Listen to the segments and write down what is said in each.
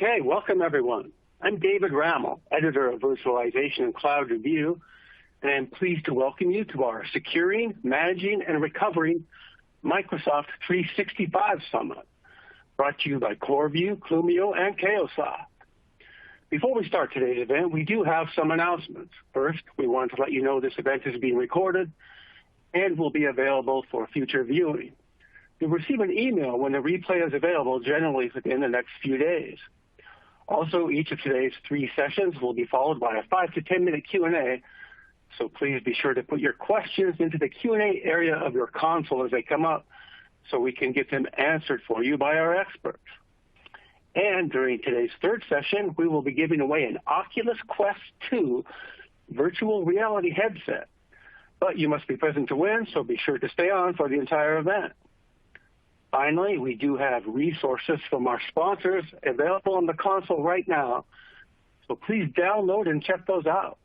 Okay, welcome everyone. I'm David Rammel, editor of Virtualization and Cloud Review, and I'm pleased to welcome you to our Securing, Managing, and Recovering Microsoft 365 Summit, brought to you by CoreView, Clumio, and Chaosoft. Before we start today's event, we do have some announcements. First, we want to let you know this event is being recorded and will be available for future viewing. You'll receive an email when the replay is available, generally within the next few days. Also, each of today's 3 sessions will be followed by a 5 to 10 minute Q&A, so please be sure to put your questions into the Q&A area of your console as they come up so we can get them answered for you by our experts. And during today's 3rd session, we will be giving away an Oculus Quest 2 virtual reality headset. But you must be present to win, so be sure to stay on for the entire event. Finally, we do have resources from our sponsors available on the console right now, so please download and check those out.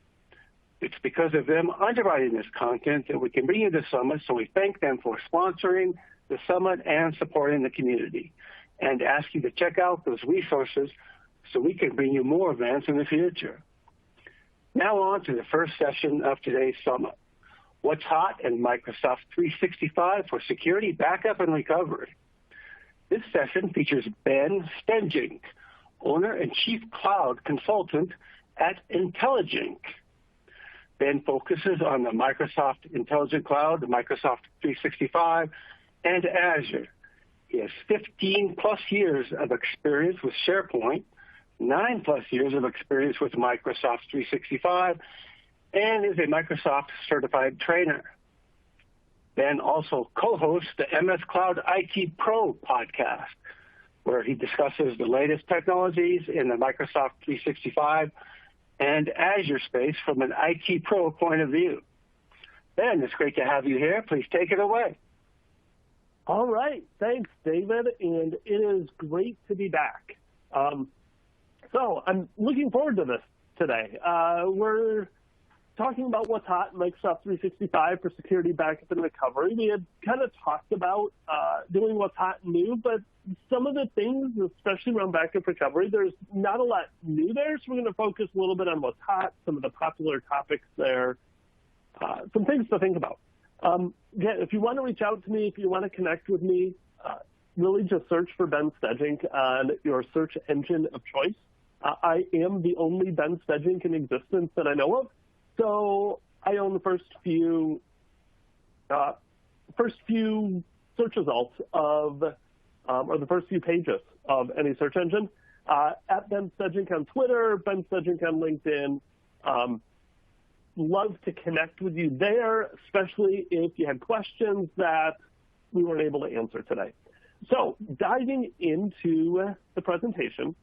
It's because of them underwriting this content that we can bring you the summit, so we thank them for sponsoring the summit and supporting the community, and ask you to check out those resources so we can bring you more events in the future. Now on to the first session of today's summit. What's hot in Microsoft 365 for security, backup, and recovery? This session features Ben Stejink, owner and chief cloud consultant at Intelligink. Ben focuses on the Microsoft Intelligent Cloud, the Microsoft 365, and Azure. He has 15-plus years of experience with SharePoint, 9-plus years of experience with Microsoft 365, and is a Microsoft certified trainer. Ben also co-hosts the MS Cloud IT Pro podcast, where he discusses the latest technologies in the Microsoft 365 and Azure space from an IT Pro point of view. Ben, it's great to have you here. Please take it away. All right. Thanks, David, and it is great to be back. So I'm looking forward to this today. We're talking about what's hot in Microsoft 365 for security, backup, and recovery. We had kind of talked about doing what's hot and new, but some of the things, especially around backup recovery, there's not a lot new there, so we're going to focus a little bit on what's hot, some of the popular topics there, some things to think about. Again, if you want to reach out to me, if you want to connect with me, really just search for Ben Stejink on your search engine of choice. I am the only Ben Stejink in existence that I know of. So I own the first few search results of, or the first few pages of any search engine. At Ben Stejink on Twitter, Ben Stejink on LinkedIn. Love to connect with you there, especially if you had questions that we weren't able to answer today. So diving into the presentation,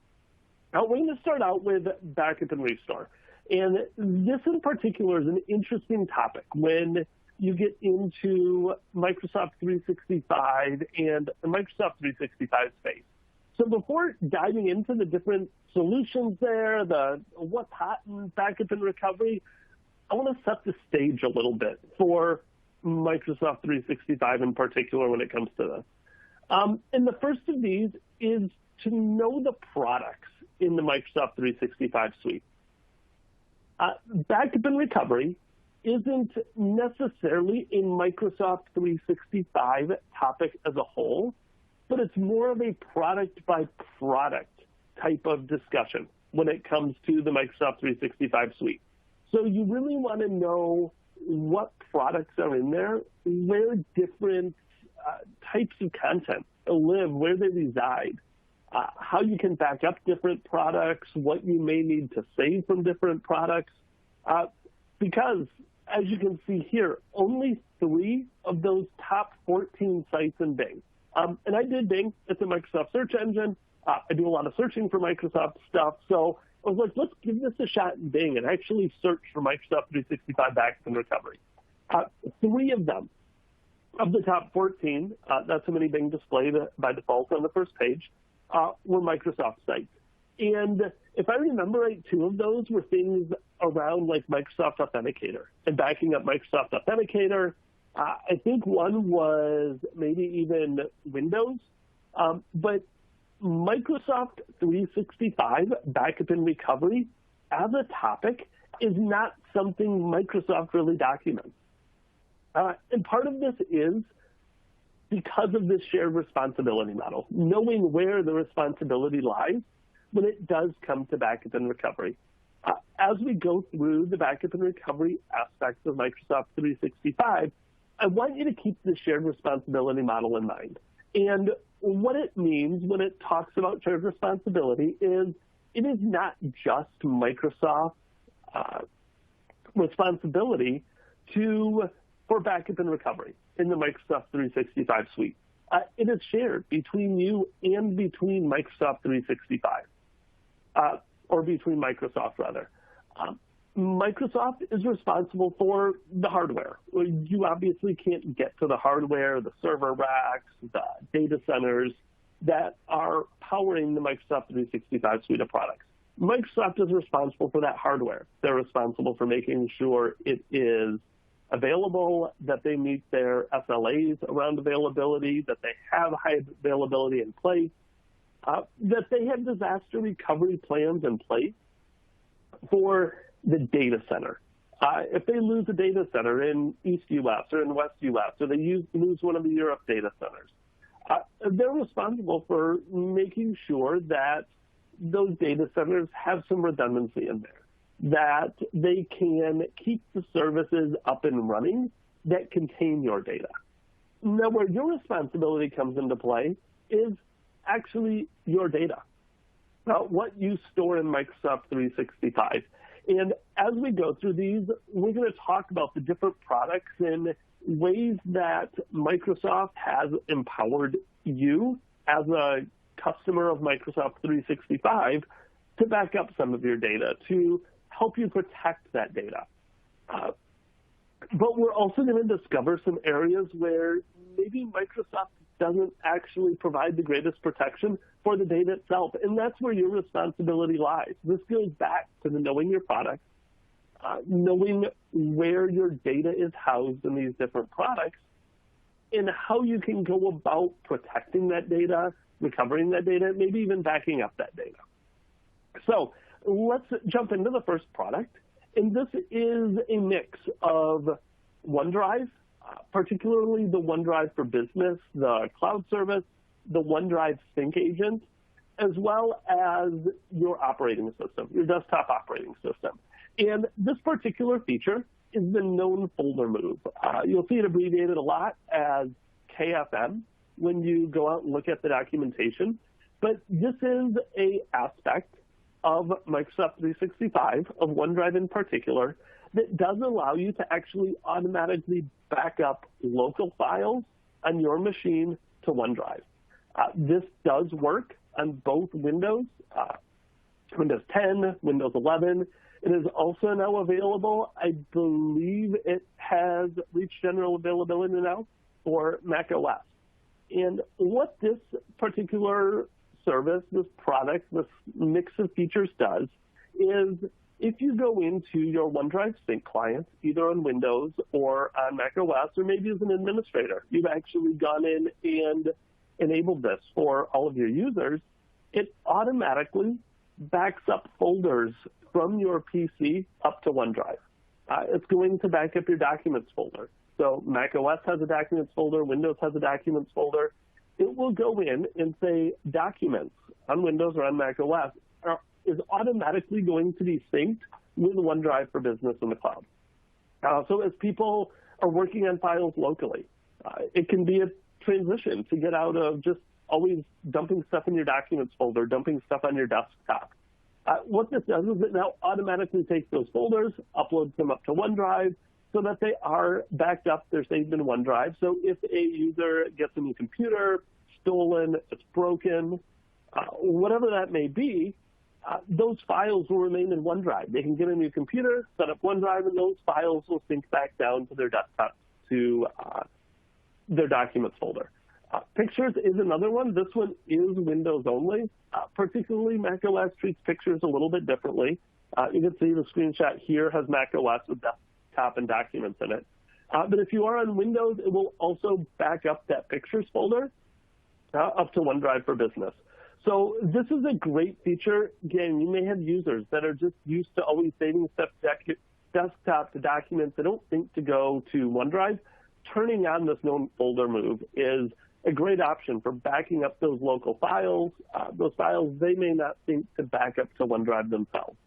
we're going to start out with backup and restore. And this in particular is an interesting topic when you get into Microsoft 365 and the Microsoft 365 space. So before diving into the different solutions there, the what's hot in backup and recovery, I want to set the stage a little bit for Microsoft 365 in particular when it comes to this. And the first of these is to know the products in the Microsoft 365 suite. Backup and recovery isn't necessarily a Microsoft 365 topic as a whole, but it's more of a product-by-product type of discussion when it comes to the Microsoft 365 suite. So you really want to know what products are in there, where different types of content live, where they reside, how you can back up different products, what you may need to save from different products, because as you can see here, only 3 of those top 14 sites in Bing. And I did Bing. It's a Microsoft search engine. I do a lot of searching for Microsoft stuff. So I was like, let's give this a shot in Bing and actually search for Microsoft 365 backup and recovery. 3 of them, of the top 14, that's how many Bing displayed by default on the first page, were Microsoft sites. And if I remember right, 2 of those were things around like Microsoft Authenticator and backing up Microsoft Authenticator. I think one was maybe even Windows. But Microsoft 365 backup and recovery as a topic is not something Microsoft really documents. And part of this is because of this shared responsibility model, knowing where the responsibility lies when it does come to backup and recovery. As we go through the backup and recovery aspects of Microsoft 365, I want you to keep the shared responsibility model in mind. And what it means when it talks about shared responsibility is it is not just Microsoft's responsibility for backup and recovery in the Microsoft 365 suite. It is shared between you and between Microsoft 365, or between Microsoft, rather. Microsoft is responsible for the hardware. You obviously can't get to the hardware, the server racks, the data centers that are powering the Microsoft 365 suite of products. Microsoft is responsible for that hardware. They're responsible for making sure it is available, that they meet their SLAs around availability, that they have high availability in place, that they have disaster recovery plans in place for the data center. If they lose a data center in East U.S. or in West U.S., or they lose one of the Europe data centers, they're responsible for making sure that those data centers have some redundancy in there, that they can keep the services up and running that contain your data. Now, where your responsibility comes into play is actually your data, what you store in Microsoft 365. And as we go through these, we're going to talk about the different products and ways that Microsoft has empowered you as a customer of Microsoft 365 to back up some of your data, to help you protect that data. But we're also going to discover some areas where maybe Microsoft doesn't actually provide the greatest protection for the data itself, and that's where your responsibility lies. This goes back to the knowing your products, knowing where your data is housed in these different products, and how you can go about protecting that data, recovering that data, maybe even backing up that data. So let's jump into the first product, and this is a mix of OneDrive, particularly the OneDrive for Business, the cloud service, the OneDrive Sync Agent, as well as your operating system, your desktop operating system. And this particular feature is the known folder move. You'll see it abbreviated a lot as KFM when you go out and look at the documentation. But this is an aspect of Microsoft 365, of OneDrive in particular, that does allow you to actually automatically back up local files on your machine to OneDrive. This does work on both Windows, Windows 10, Windows 11. It is also now available, I believe it has reached general availability now, for Mac OS. And what this particular service, this product, this mix of features does is if you go into your OneDrive Sync client, either on Windows or on Mac OS, or maybe as an administrator, you've actually gone in and enabled this for all of your users, it automatically backs up folders from your PC up to OneDrive. It's going to back up your documents folder. So Mac OS has a documents folder, Windows has a documents folder. It will go in and say documents on Windows or on Mac OS is automatically going to be synced with OneDrive for Business in the cloud. So as people are working on files locally, it can be a transition to get out of just always dumping stuff in your documents folder, dumping stuff on your desktop. What this does is it now automatically takes those folders, uploads them up to OneDrive so that they are backed up, they're saved in OneDrive. So if a user gets a new computer, stolen, it's broken, whatever that may be, those files will remain in OneDrive. They can get a new computer, set up OneDrive, and those files will sync back down to their desktop, to their documents folder. Pictures is another one. This one is Windows only. Particularly, Mac OS treats pictures a little bit differently. You can see the screenshot here has Mac OS with desktop and documents in it. But if you are on Windows, it will also back up that pictures folder up to OneDrive for Business. So this is a great feature. Again, you may have users that are just used to always saving stuff desktop to documents. They don't think to go to OneDrive. Turning on this known folder move is a great option for backing up those local files. Those files they may not think to back up to OneDrive themselves.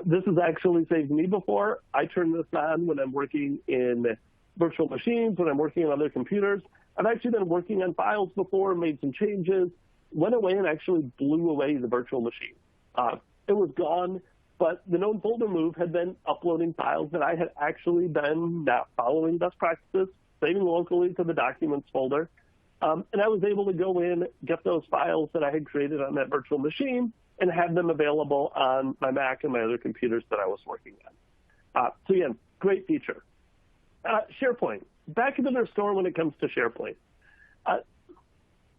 This has actually saved me before. I turn this on when I'm working in virtual machines, when I'm working on other computers. I've actually been working on files before, made some changes, went away and actually blew away the virtual machine. It was gone, but the known folder move had been uploading files that I had actually been not following best practices, saving locally to the documents folder. And I was able to go in, get those files that I had created on that virtual machine, and have them available on my Mac and my other computers that I was working on. So again, great feature. SharePoint, backup and restore when it comes to SharePoint.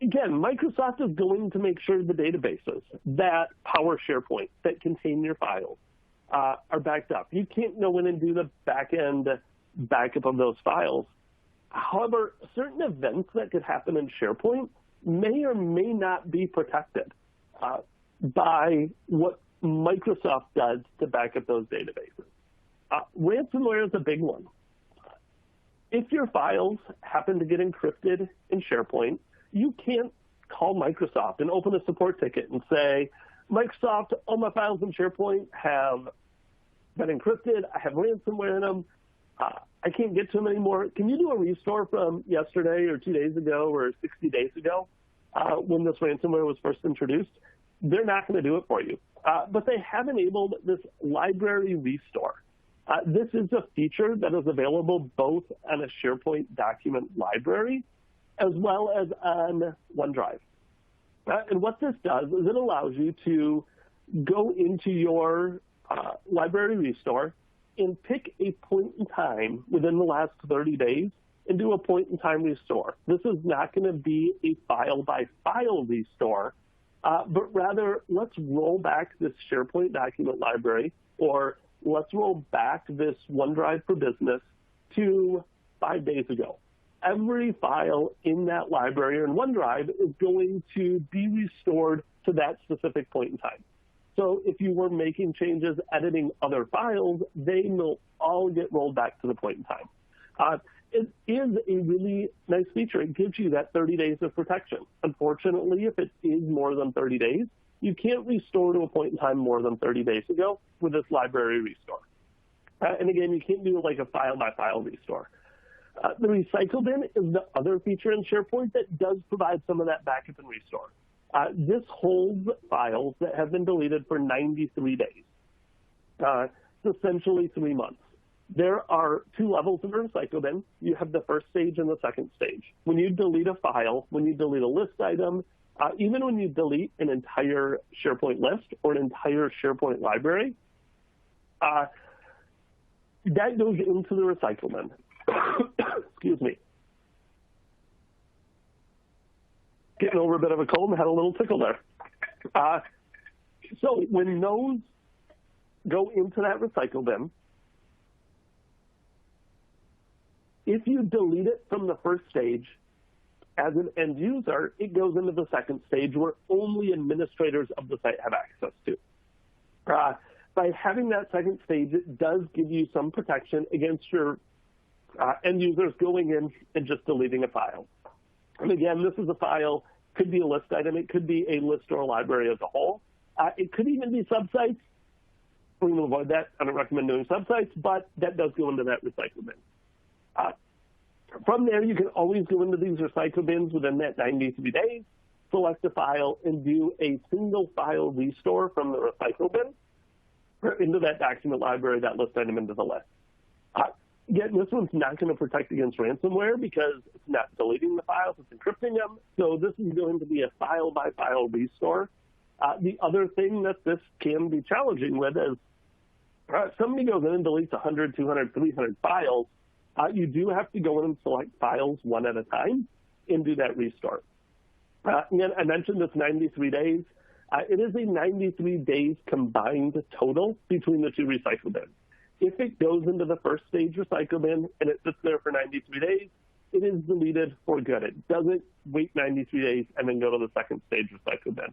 Again, Microsoft is going to make sure the databases that power SharePoint, that contain your files, are backed up. You can't go in and do the back-end backup of those files. However, certain events that could happen in SharePoint may or may not be protected by what Microsoft does to back up those databases. Ransomware is a big one. If your files happen to get encrypted in SharePoint, you can't call Microsoft and open a support ticket and say, Microsoft, all my files in SharePoint have been encrypted. I have ransomware in them. I can't get to them anymore. Can you do a restore from yesterday or 2 days ago or 60 days ago when this ransomware was first introduced? They're not going to do it for you. But they have enabled this library restore. This is a feature that is available both on a SharePoint document library as well as on OneDrive. And what this does is it allows you to go into your library restore and pick a point in time within the last 30 days and do a point in time restore. This is not going to be a file by file restore, but rather let's roll back this SharePoint document library, or let's roll back this OneDrive for Business to 5 days ago. Every file in that library or in OneDrive is going to be restored to that specific point in time. So if you were making changes, editing other files, they will all get rolled back to the point in time. It is a really nice feature. It gives you that 30 days of protection. Unfortunately, if it is more than 30 days, you can't restore to a point in time more than 30 days ago with this library restore. And again, you can't do like a file-by-file restore. The recycle bin is the other feature in SharePoint that does provide some of that backup and restore. This holds files that have been deleted for 93 days. It's essentially 3 months. There are 2 levels of a recycle bin. You have the first stage and the second stage. When you delete a file, when you delete a list item, even when you delete an entire SharePoint list or an entire SharePoint library, that goes into the recycle bin. Excuse me. Getting over a bit of a cold and had a little tickle there. So when those go into that recycle bin, if you delete it from the first stage, as an end user, it goes into the second stage where only administrators of the site have access to. By having that second stage, it does give you some protection against your end users going in and just deleting a file. And again, this is a file, could be a list item, it could be a list or a library as a whole. It could even be subsites. We're going to avoid that. I don't recommend doing subsites, but that does go into that recycle bin. From there, you can always go into these recycle bins within that 93 days, select a file, and do a single file restore from the recycle bin into that document library, that list item into the list. Again, this one's not going to protect against ransomware because it's not deleting the files, it's encrypting them. So this is going to be a file-by-file restore. The other thing that this can be challenging with is somebody goes in and deletes 100, 200, 300 files. You do have to go in and select files one at a time and do that restore. Again, I mentioned this 93 days. It is a 93 days combined total between the 2 recycle bins. If it goes into the first stage recycle bin and it sits there for 93 days, it is deleted for good. It doesn't wait 93 days and then go to the second stage recycle bin.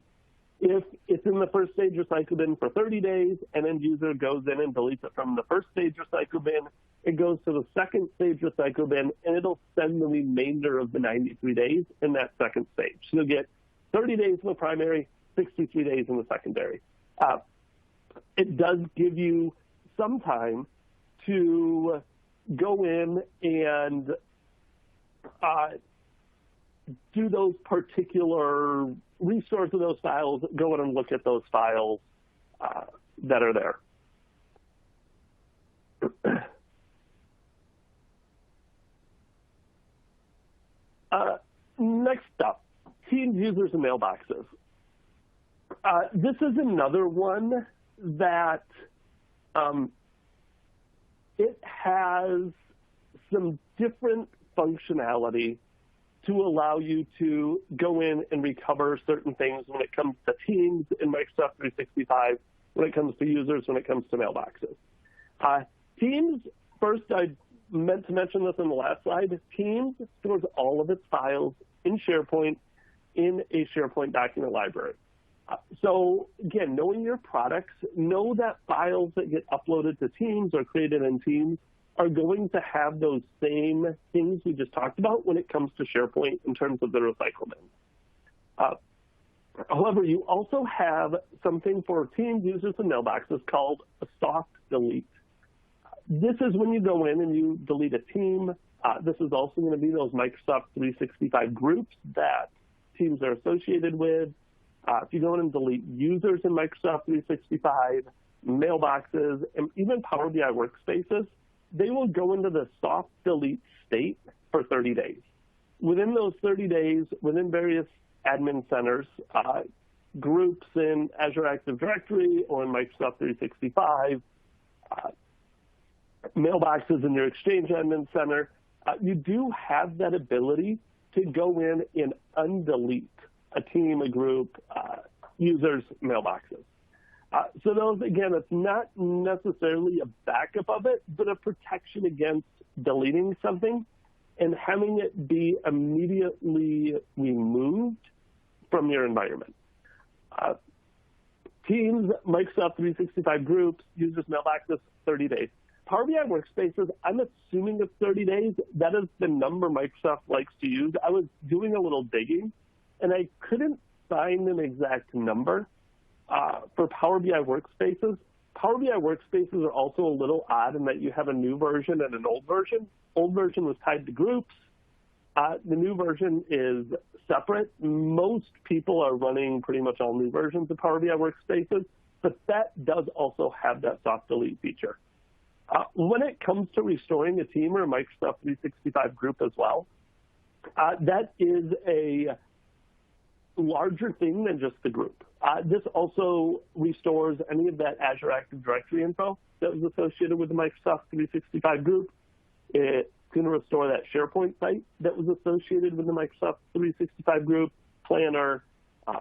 If it's in the first stage recycle bin for 30 days, an end user goes in and deletes it from the first stage recycle bin, it goes to the second stage recycle bin, and it'll spend the remainder of the 93 days in that second stage. So you'll get 30 days in the primary, 63 days in the secondary. It does give you some time to go in and do those particular restores of those files, go in and look at those files that are there. Next up, Teams, users, and mailboxes. This is another one that it has some different functionality to allow you to go in and recover certain things when it comes to Teams in Microsoft 365, when it comes to users, when it comes to mailboxes. Teams, first, I meant to mention this in the last slide, Teams stores all of its files in SharePoint in a SharePoint document library. So again, knowing your products, know that files that get uploaded to Teams or created in Teams are going to have those same things we just talked about when it comes to SharePoint in terms of the recycle bin. However, you also have something for Teams, users, and mailboxes called a soft delete. This is when you go in and you delete a team. This is also going to be those Microsoft 365 groups that Teams are associated with. If you go in and delete users in Microsoft 365, mailboxes, and even Power BI workspaces, they will go into the soft delete state for 30 days. Within those 30 days, within various admin centers, groups in Azure Active Directory or in Microsoft 365, mailboxes in your Exchange Admin Center, you do have that ability to go in and undelete a team, a group, users, mailboxes. So those, again, it's not necessarily a backup of it, but a protection against deleting something and having it be immediately removed from your environment. Teams, Microsoft 365 groups, users, mailboxes, 30 days. Power BI workspaces, I'm assuming it's 30 days. That is the number Microsoft likes to use. I was doing a little digging, and I couldn't find an exact number for Power BI workspaces. Power BI workspaces are also a little odd in that you have a new version and an old version. Old version was tied to groups. The new version is separate. Most people are running pretty much all new versions of Power BI workspaces, but that does also have that soft delete feature. When it comes to restoring a team or a Microsoft 365 group as well, that is a larger thing than just the group. This also restores any of that Azure Active Directory info that was associated with the Microsoft 365 group. It's going to restore that SharePoint site that was associated with the Microsoft 365 group, Planner,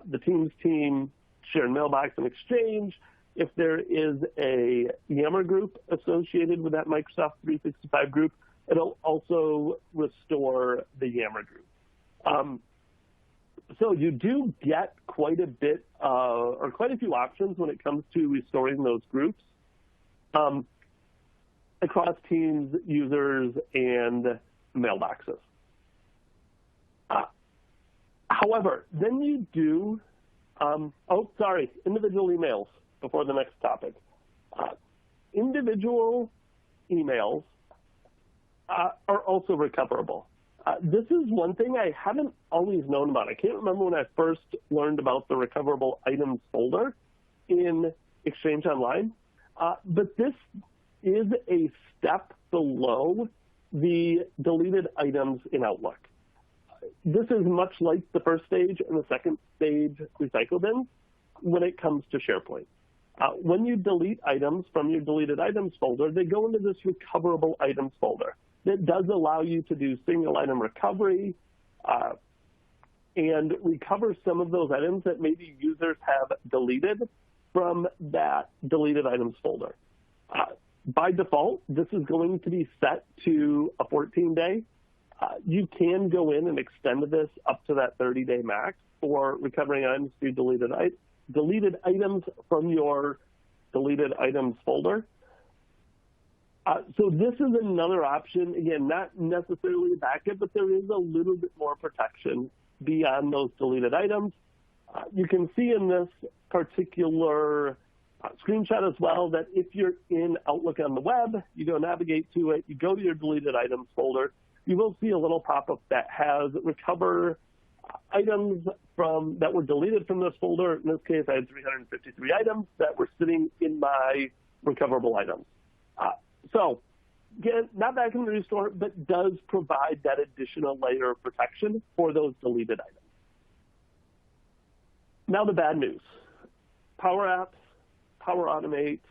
the Teams team, Shared Mailbox and Exchange. If there is a Yammer group associated with that Microsoft 365 group, it'll also restore the Yammer group. So you do get quite a bit, or quite a few options when it comes to restoring those groups across Teams, users, and mailboxes. However, then you do, individual emails before the next topic. Individual emails are also recoverable. This is one thing I haven't always known about. I can't remember when I first learned about the recoverable items folder in Exchange Online, but this is a step below the deleted items in Outlook. This is much like the first stage and the second stage recycle bins when it comes to SharePoint. When you delete items from your deleted items folder, they go into this recoverable items folder. That does allow you to do single item recovery and recover some of those items that maybe users have deleted from that deleted items folder. By default, this is going to be set to a 14-day. You can go in and extend this up to that 30-day max for recovering items through deleted deleted items from your deleted items folder. So this is another option. Again, not necessarily a backup, but there is a little bit more protection beyond those deleted items. You can see in this particular screenshot as well that if you're in Outlook on the web, you go navigate to it, you go to your deleted items folder, you will see a little pop-up that has recover items that were deleted from this folder. In this case, I had 353 items that were sitting in my recoverable items. So, again, not back in the restore, but does provide that additional layer of protection for those deleted items. Now the bad news. Power Apps, Power Automate,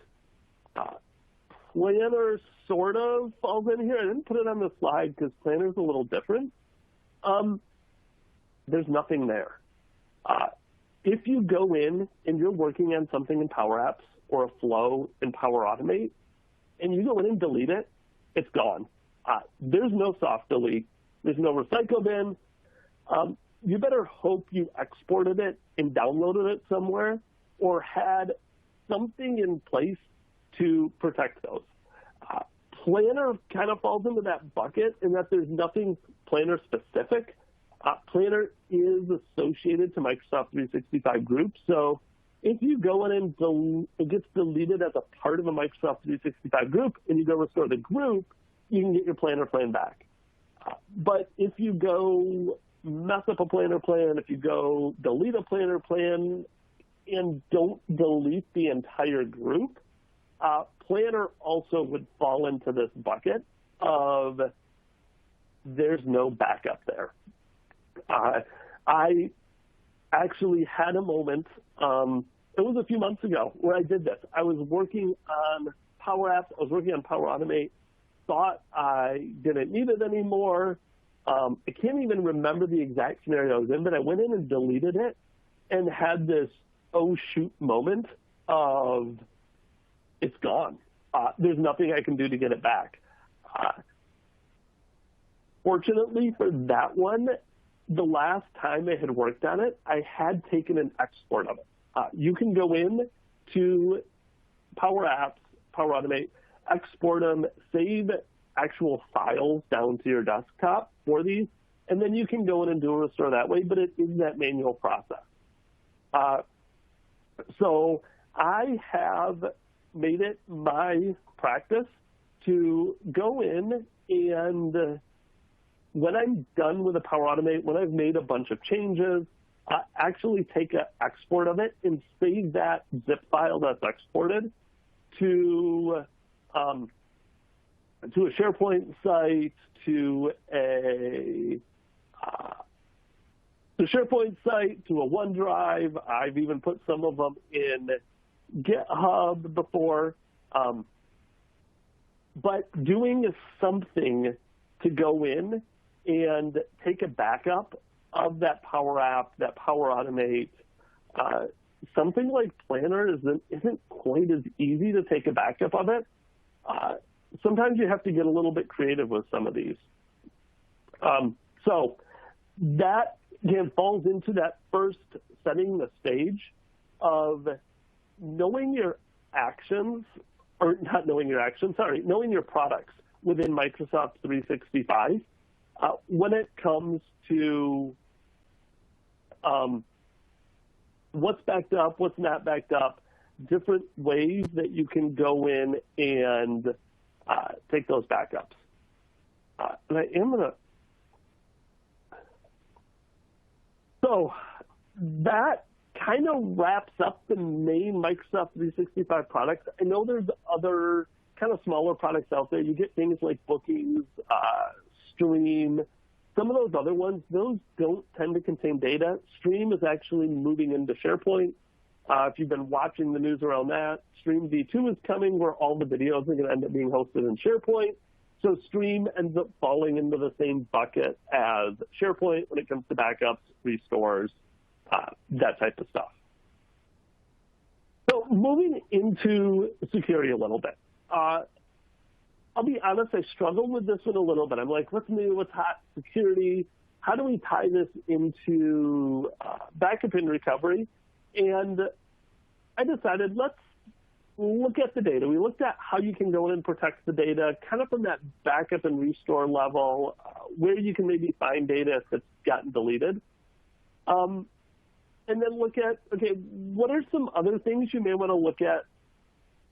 Planner sort of falls in here. I didn't put it on the slide because Planner is a little different. There's nothing there. If you go in and you're working on something in Power Apps or a flow in Power Automate, and you go in and delete it, it's gone. There's no soft delete. There's no recycle bin. You better hope you exported it and downloaded it somewhere or had something in place to protect those. Planner kind of falls into that bucket in that there's nothing Planner specific. Planner is associated to Microsoft 365 groups, so if you go in and it gets deleted as a part of a Microsoft 365 group and you go restore the group, you can get your Planner plan back. But if you go mess up a Planner plan, if you go delete a Planner plan and don't delete the entire group, Planner also would fall into this bucket of there's no backup there. I actually had a moment, it was a few months ago, where I did this. I was working on Power Apps, I was working on Power Automate, thought I didn't need it anymore. I can't even remember the exact scenario I was in, but I went in and deleted it and had this oh shoot moment of it's gone. There's nothing I can do to get it back. Fortunately for that one, the last time I had worked on it, I had taken an export of it. You can go in to Power Apps, Power Automate, export them, save actual files down to your desktop for these, and then you can go in and do a restore that way, but it is that manual process. So I have made it my practice to go in and when I'm done with the Power Automate, when I've made a bunch of changes, actually take an export of it and save that zip file that's exported to a SharePoint site, to a SharePoint site, to a OneDrive. I've even put some of them in GitHub before. But doing something to go in and take a backup of that Power App, that Power Automate, something like Planner isn't quite as easy to take a backup of it. Sometimes you have to get a little bit creative with some of these. So that, again, falls into that first setting the stage of knowing your actions, or not knowing your actions, sorry, knowing your products within Microsoft 365 when it comes to what's backed up, what's not backed up, different ways that you can go in and take those backups. And I am going to... So that kind of wraps up the main Microsoft 365 products. I know there's other kind of smaller products out there. You get things like Bookings, Stream, some of those other ones, those don't tend to contain data. Stream is actually moving into SharePoint. If you've been watching the news around that, Stream V2 is coming where all the videos are going to end up being hosted in SharePoint. So Stream ends up falling into the same bucket as SharePoint when it comes to backups, restores, that type of stuff. So moving into security a little bit. I'll be honest, I struggled with this one a little bit. I'm like, what's new, what's hot, security? How do we tie this into backup and recovery? And I decided let's look at the data. We looked at how you can go in and protect the data, kind of from that backup and restore level, where you can maybe find data if it's gotten deleted. And then look at, okay, what are some other things you may want to look at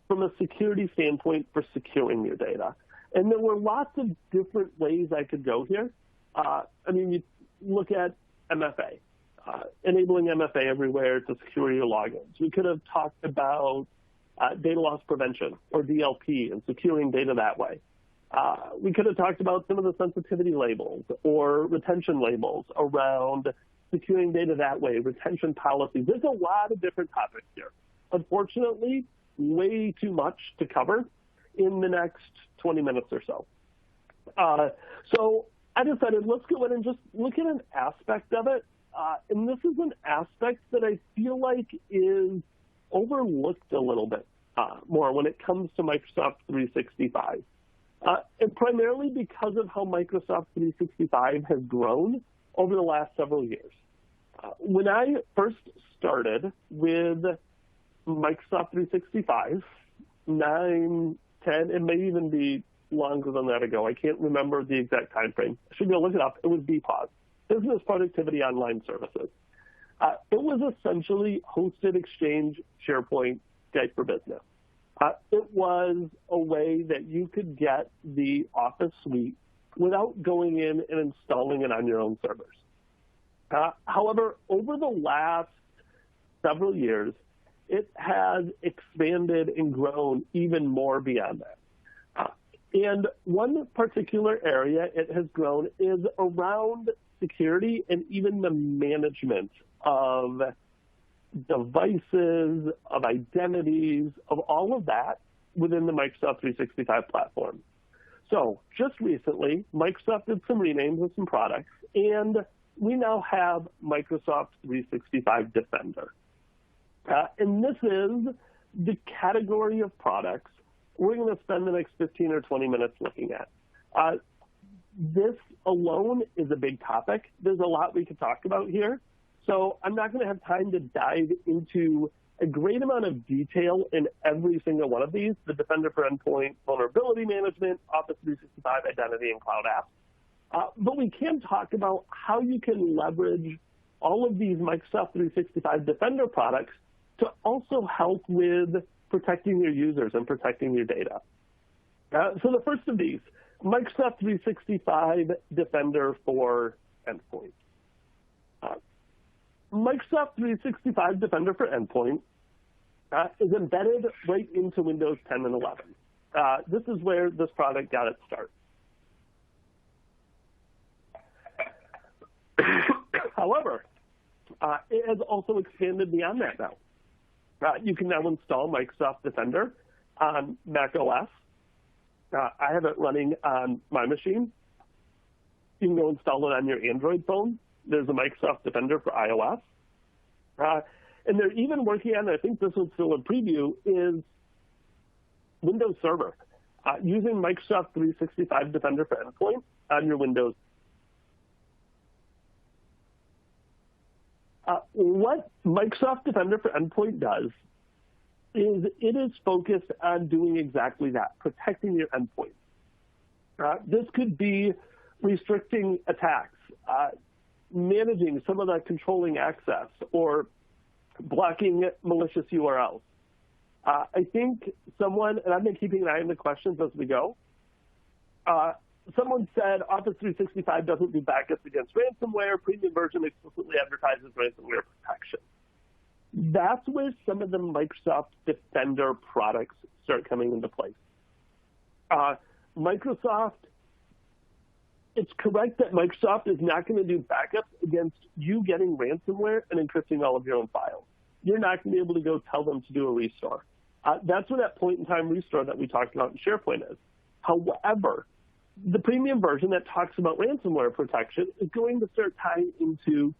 from a security standpoint for securing your data? And there were lots of different ways I could go here. You look at MFA, enabling MFA everywhere to secure your logins. We could have talked about data loss prevention, or DLP, and securing data that way. We could have talked about some of the sensitivity labels or retention labels around securing data that way, retention policies. There's a lot of different topics here. Unfortunately, way too much to cover in the next 20 minutes or so. So I decided let's go in and just look at an aspect of it. And this is an aspect that I feel like is overlooked a little bit more when it comes to Microsoft 365. And primarily because of how Microsoft 365 has grown over the last several years. When I first started with Microsoft 365, 9, 10, it may even be longer than that ago. I can't remember the exact time frame. I should go look it up. It was BPOS, Business Productivity Online Services. It was essentially hosted Exchange, SharePoint, Skype for Business. It was a way that you could get the Office suite without going in and installing it on your own servers. However, over the last several years, it has expanded and grown even more beyond that. And one particular area it has grown is around security and even the management of devices, of identities, of all of that within the Microsoft 365 platform. So just recently, Microsoft did some renames of some products, and we now have Microsoft 365 Defender. And this is the category of products we're going to spend the next 15 or 20 minutes looking at. This alone is a big topic. There's a lot we could talk about here. So I'm not going to have time to dive into a great amount of detail in every single one of these, the Defender for Endpoint, Vulnerability Management, Office 365 Identity, and Cloud Apps. But we can talk about how you can leverage all of these Microsoft 365 Defender products to also help with protecting your users and protecting your data. So the first of these, Microsoft 365 Defender for Endpoint. Microsoft 365 Defender for Endpoint is embedded right into Windows 10 and 11. This is where this product got its start. However, it has also expanded beyond that now. You can now install Microsoft Defender on Mac OS. I have it running on my machine. You can go install it on your Android phone. There's a Microsoft Defender for iOS. And they're even working on, I think this was still a preview, is Windows Server, using Microsoft 365 Defender for Endpoint on your Windows. What Microsoft Defender for Endpoint does is it is focused on doing exactly that, protecting your endpoint. This could be restricting attacks, managing some of that controlling access, or blocking malicious URLs. I think someone, and I've been keeping an eye on the questions as we go, someone said Office 365 doesn't do backups against ransomware. Premium version explicitly advertises ransomware protection. That's where some of the Microsoft Defender products start coming into place. It's correct that Microsoft is not going to do backups against you getting ransomware and encrypting all of your own files. You're not going to be able to go tell them to do a restore. That's where that point-in-time restore that we talked about in SharePoint is. However, the premium version that talks about ransomware protection is going to start tying into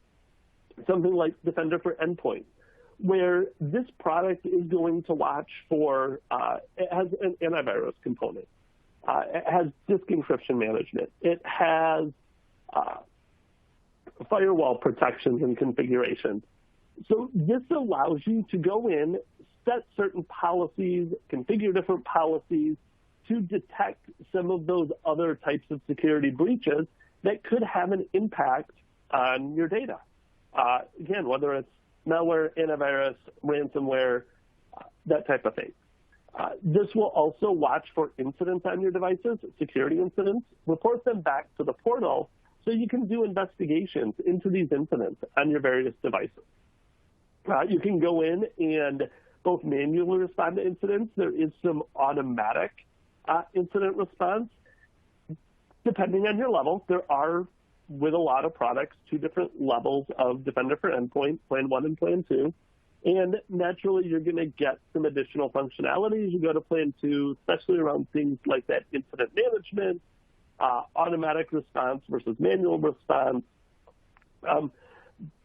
something like Defender for Endpoint, where this product is going to watch for, it has an antivirus component. It has disk encryption management. It has firewall protections and configurations. So this allows you to go in, set certain policies, configure different policies to detect some of those other types of security breaches that could have an impact on your data. Again, whether it's malware, antivirus, ransomware, that type of thing. This will also watch for incidents on your devices, security incidents, report them back to the portal so you can do investigations into these incidents on your various devices. You can go in and both manually respond to incidents. There is some automatic incident response. Depending on your level, there are, with a lot of products, 2 different levels of Defender for Endpoint, Plan 1 and Plan 2. And naturally, you're going to get some additional functionality as you go to Plan 2, especially around things like that incident management, automatic response versus manual response.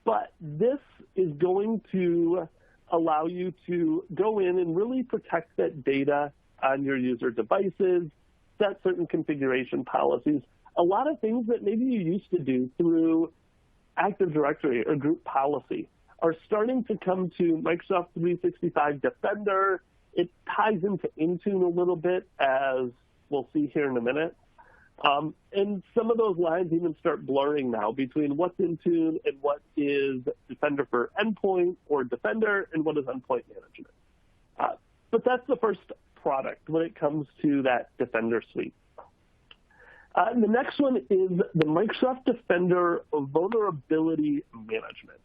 But this is going to allow you to go in and really protect that data on your user devices, set certain configuration policies, a lot of things that maybe you used to do through Active Directory or group policy are starting to come to Microsoft 365 Defender. It ties into Intune a little bit, as we'll see here in a minute. And some of those lines even start blurring now between what's Intune and what is Defender for Endpoint or Defender and what is Endpoint Management. But that's the first product when it comes to that Defender suite. The next one is the Microsoft Defender Vulnerability Management.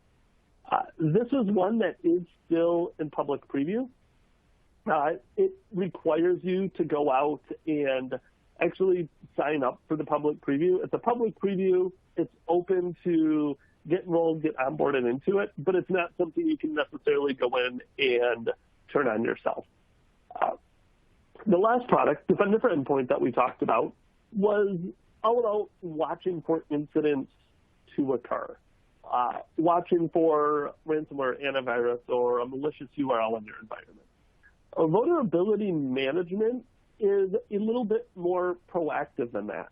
This is one that is still in public preview. It requires you to go out and actually sign up for the public preview. It's a public preview. It's open to get enrolled, get onboarded into it, but it's not something you can necessarily go in and turn on yourself. The last product, Defender for Endpoint, that we talked about was all about watching for incidents to occur, watching for ransomware, antivirus, or a malicious URL in your environment. Vulnerability management is a little bit more proactive than that.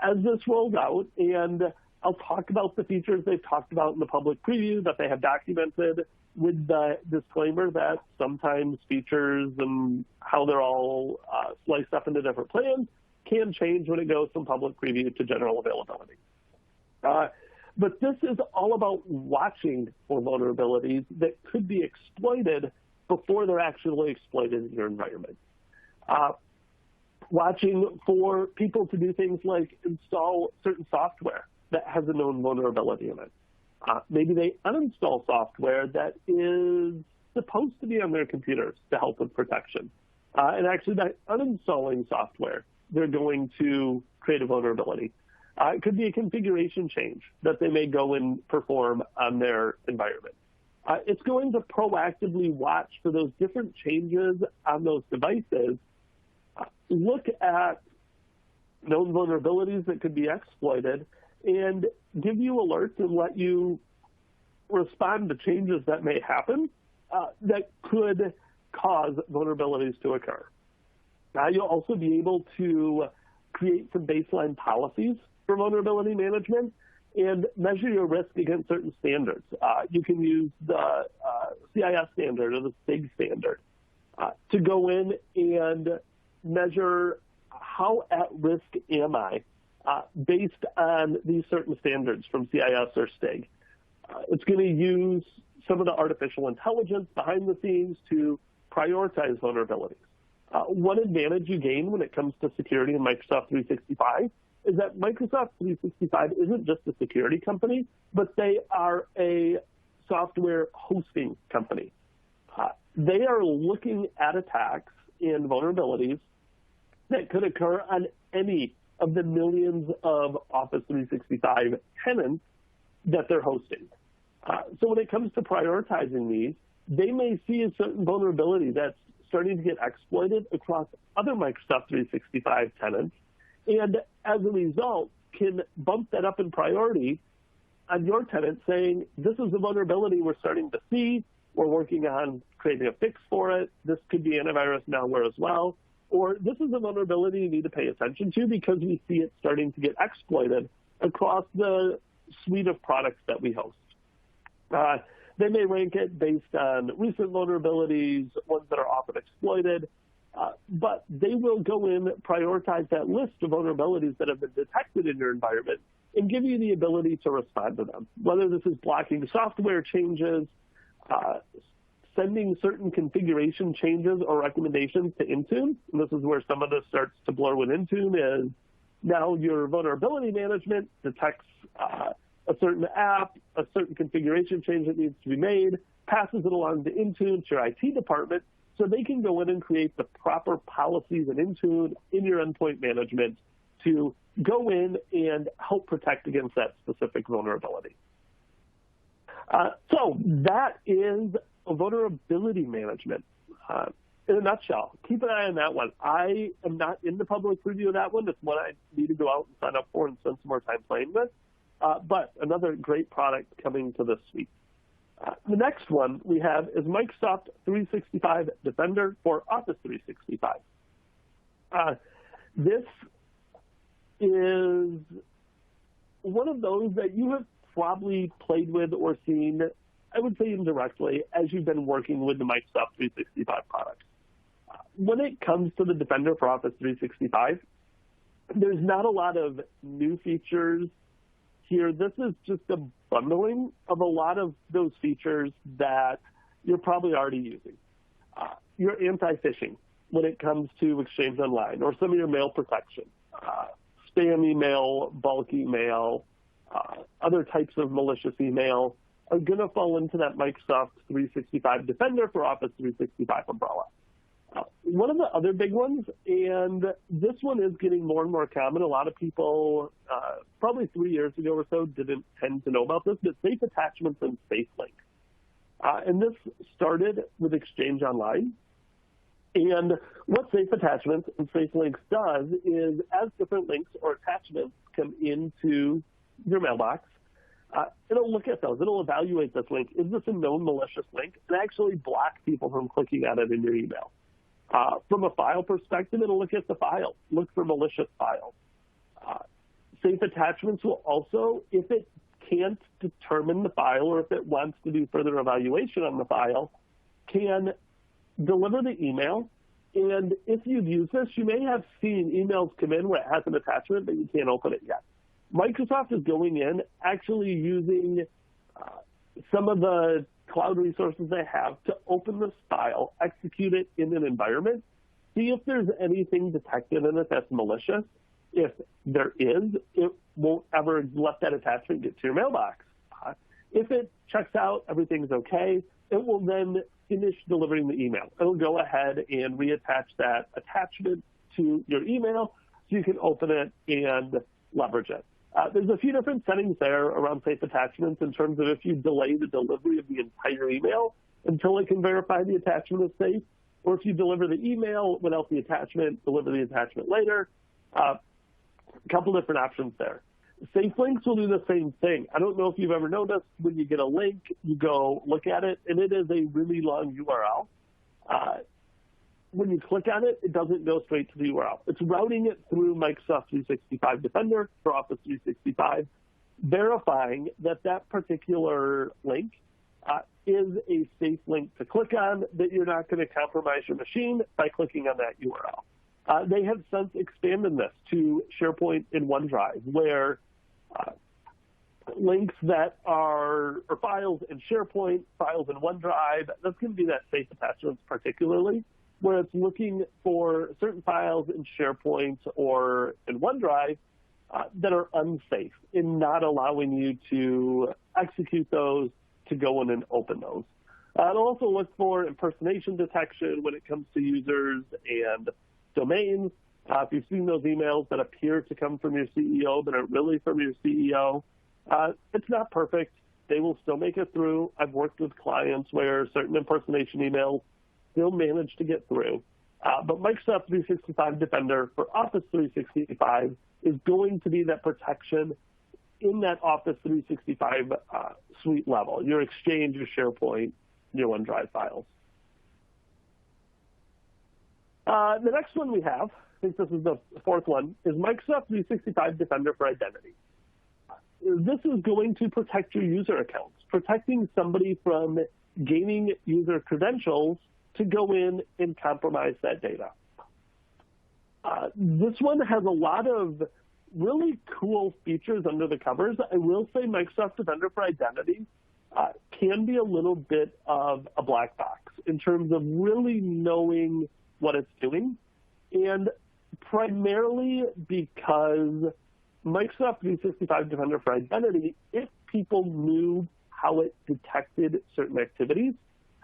As this rolls out, and I'll talk about the features they've talked about in the public preview that they have documented with the disclaimer that sometimes features and how they're all sliced up into different plans can change when it goes from public preview to general availability. But this is all about watching for vulnerabilities that could be exploited before they're actually exploited in your environment. Watching for people to do things like install certain software that has a known vulnerability in it. Maybe they uninstall software that is supposed to be on their computers to help with protection. And actually, by uninstalling software, they're going to create a vulnerability. It could be a configuration change that they may go and perform on their environment. It's going to proactively watch for those different changes on those devices, look at known vulnerabilities that could be exploited, and give you alerts and let you respond to changes that may happen that could cause vulnerabilities to occur. Now, you'll also be able to create some baseline policies for vulnerability management and measure your risk against certain standards. You can use the CIS standard or the SIG standard to go in and measure how at risk am I based on these certain standards from CIS or STIG. It's going to use some of the artificial intelligence behind the scenes to prioritize vulnerabilities. One advantage you gain when it comes to security in Microsoft 365 is that Microsoft 365 isn't just a security company, but they are a software hosting company. They are looking at attacks and vulnerabilities that could occur on any of the millions of Office 365 tenants that they're hosting. So when it comes to prioritizing these, they may see a certain vulnerability that's starting to get exploited across other Microsoft 365 tenants, and as a result, can bump that up in priority on your tenant saying, this is a vulnerability we're starting to see, we're working on creating a fix for it, this could be antivirus malware as well, or this is a vulnerability you need to pay attention to because we see it starting to get exploited across the suite of products that we host. They may rank it based on recent vulnerabilities, ones that are often exploited, but they will go in, prioritize that list of vulnerabilities that have been detected in your environment, and give you the ability to respond to them, whether this is blocking software changes, sending certain configuration changes or recommendations to Intune. And this is where some of this starts to blur with Intune, is now your vulnerability management detects a certain app, a certain configuration change that needs to be made, passes it along to Intune, to your IT department, so they can go in and create the proper policies in Intune in your endpoint management to go in and help protect against that specific vulnerability. So that is vulnerability management in a nutshell. Keep an eye on that one. I am not in the public preview of that one. It's one I need to go out and sign up for and spend some more time playing with. But another great product coming to this suite. The next one we have is Microsoft 365 Defender for Office 365. This is one of those that you have probably played with or seen, I would say indirectly, as you've been working with the Microsoft 365 products. When it comes to the Defender for Office 365, there's not a lot of new features here. This is just a bundling of a lot of those features that you're probably already using. Your anti-phishing when it comes to Exchange Online, or some of your mail protection, spam email, bulk email, other types of malicious email are going to fall into that Microsoft 365 Defender for Office 365 umbrella. One of the other big ones, and this one is getting more and more common, a lot of people probably 3 years ago or so didn't tend to know about this, but safe attachments and safe links. And this started with Exchange Online. And what safe attachments and safe links does is, as different links or attachments come into your mailbox, it'll look at those. It'll evaluate this link. Is this a known malicious link? And actually block people from clicking on it in your email. From a file perspective, it'll look at the file, look for malicious files. Safe attachments will also, if it can't determine the file or if it wants to do further evaluation on the file, can deliver the email. And if you've used this, you may have seen emails come in where it has an attachment, but you can't open it yet. Microsoft is going in, actually using some of the cloud resources they have to open this file, execute it in an environment, see if there's anything detected in it that's malicious. If there is, it won't ever let that attachment get to your mailbox. If it checks out, everything's okay, it will then finish delivering the email. It'll go ahead and reattach that attachment to your email so you can open it and leverage it. There's a few different settings there around safe attachments in terms of if you delay the delivery of the entire email until it can verify the attachment is safe, or if you deliver the email without the attachment, deliver the attachment later. A couple different options there. Safe links will do the same thing. I don't know if you've ever noticed, when you get a link, you go look at it, and it is a really long URL. When you click on it, it doesn't go straight to the URL. It's routing it through Microsoft 365 Defender for Office 365, verifying that that particular link is a safe link to click on, that you're not going to compromise your machine by clicking on that URL. They have since expanded this to SharePoint and OneDrive, where links that are, or files in SharePoint, files in OneDrive, that's going to be that safe attachments particularly, where it's looking for certain files in SharePoint or in OneDrive that are unsafe and not allowing you to execute those, to go in and open those. It'll also look for impersonation detection when it comes to users and domains. If you've seen those emails that appear to come from your CEO but aren't really from your CEO, it's not perfect. They will still make it through. I've worked with clients where certain impersonation emails still manage to get through. But Microsoft 365 Defender for Office 365 is going to be that protection in that Office 365 suite level, your Exchange, your SharePoint, your OneDrive files. The next one we have, I think this is the fourth one, is Microsoft 365 Defender for Identity. this is going to protect your user accounts, protecting somebody from gaining user credentials to go in and compromise that data. This one has a lot of really cool features under the covers. I will say Microsoft Defender for Identity can be a little bit of a black box in terms of really knowing what it's doing, and primarily because Microsoft 365 Defender for Identity, if people knew how it detected certain activities,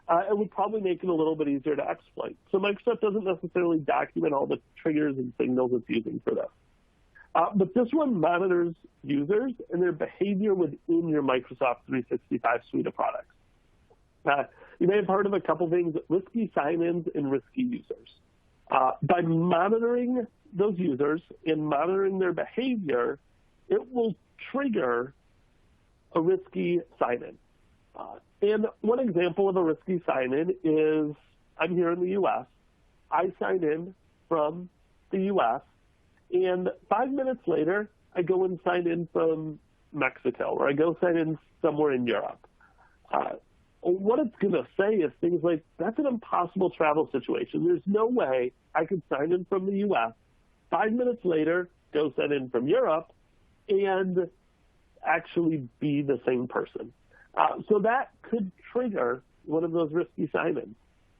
it would probably make it a little bit easier to exploit. So Microsoft doesn't necessarily document all the triggers and signals it's using for this. But this one monitors users and their behavior within your Microsoft 365 suite of products. You may have heard of a couple things: risky sign-ins and risky users. By monitoring those users and monitoring their behavior, it will trigger a risky sign-in. And one example of a risky sign-in is, I'm here in the U.S. I sign in from the U.S., and 5 minutes later, I go and sign in from Mexico, or I go sign in somewhere in Europe. What it's going to say is things like, that's an impossible travel situation. There's no way I could sign in from the U.S., 5 minutes later, go sign in from Europe, and actually be the same person. So that could trigger one of those risky sign-ins.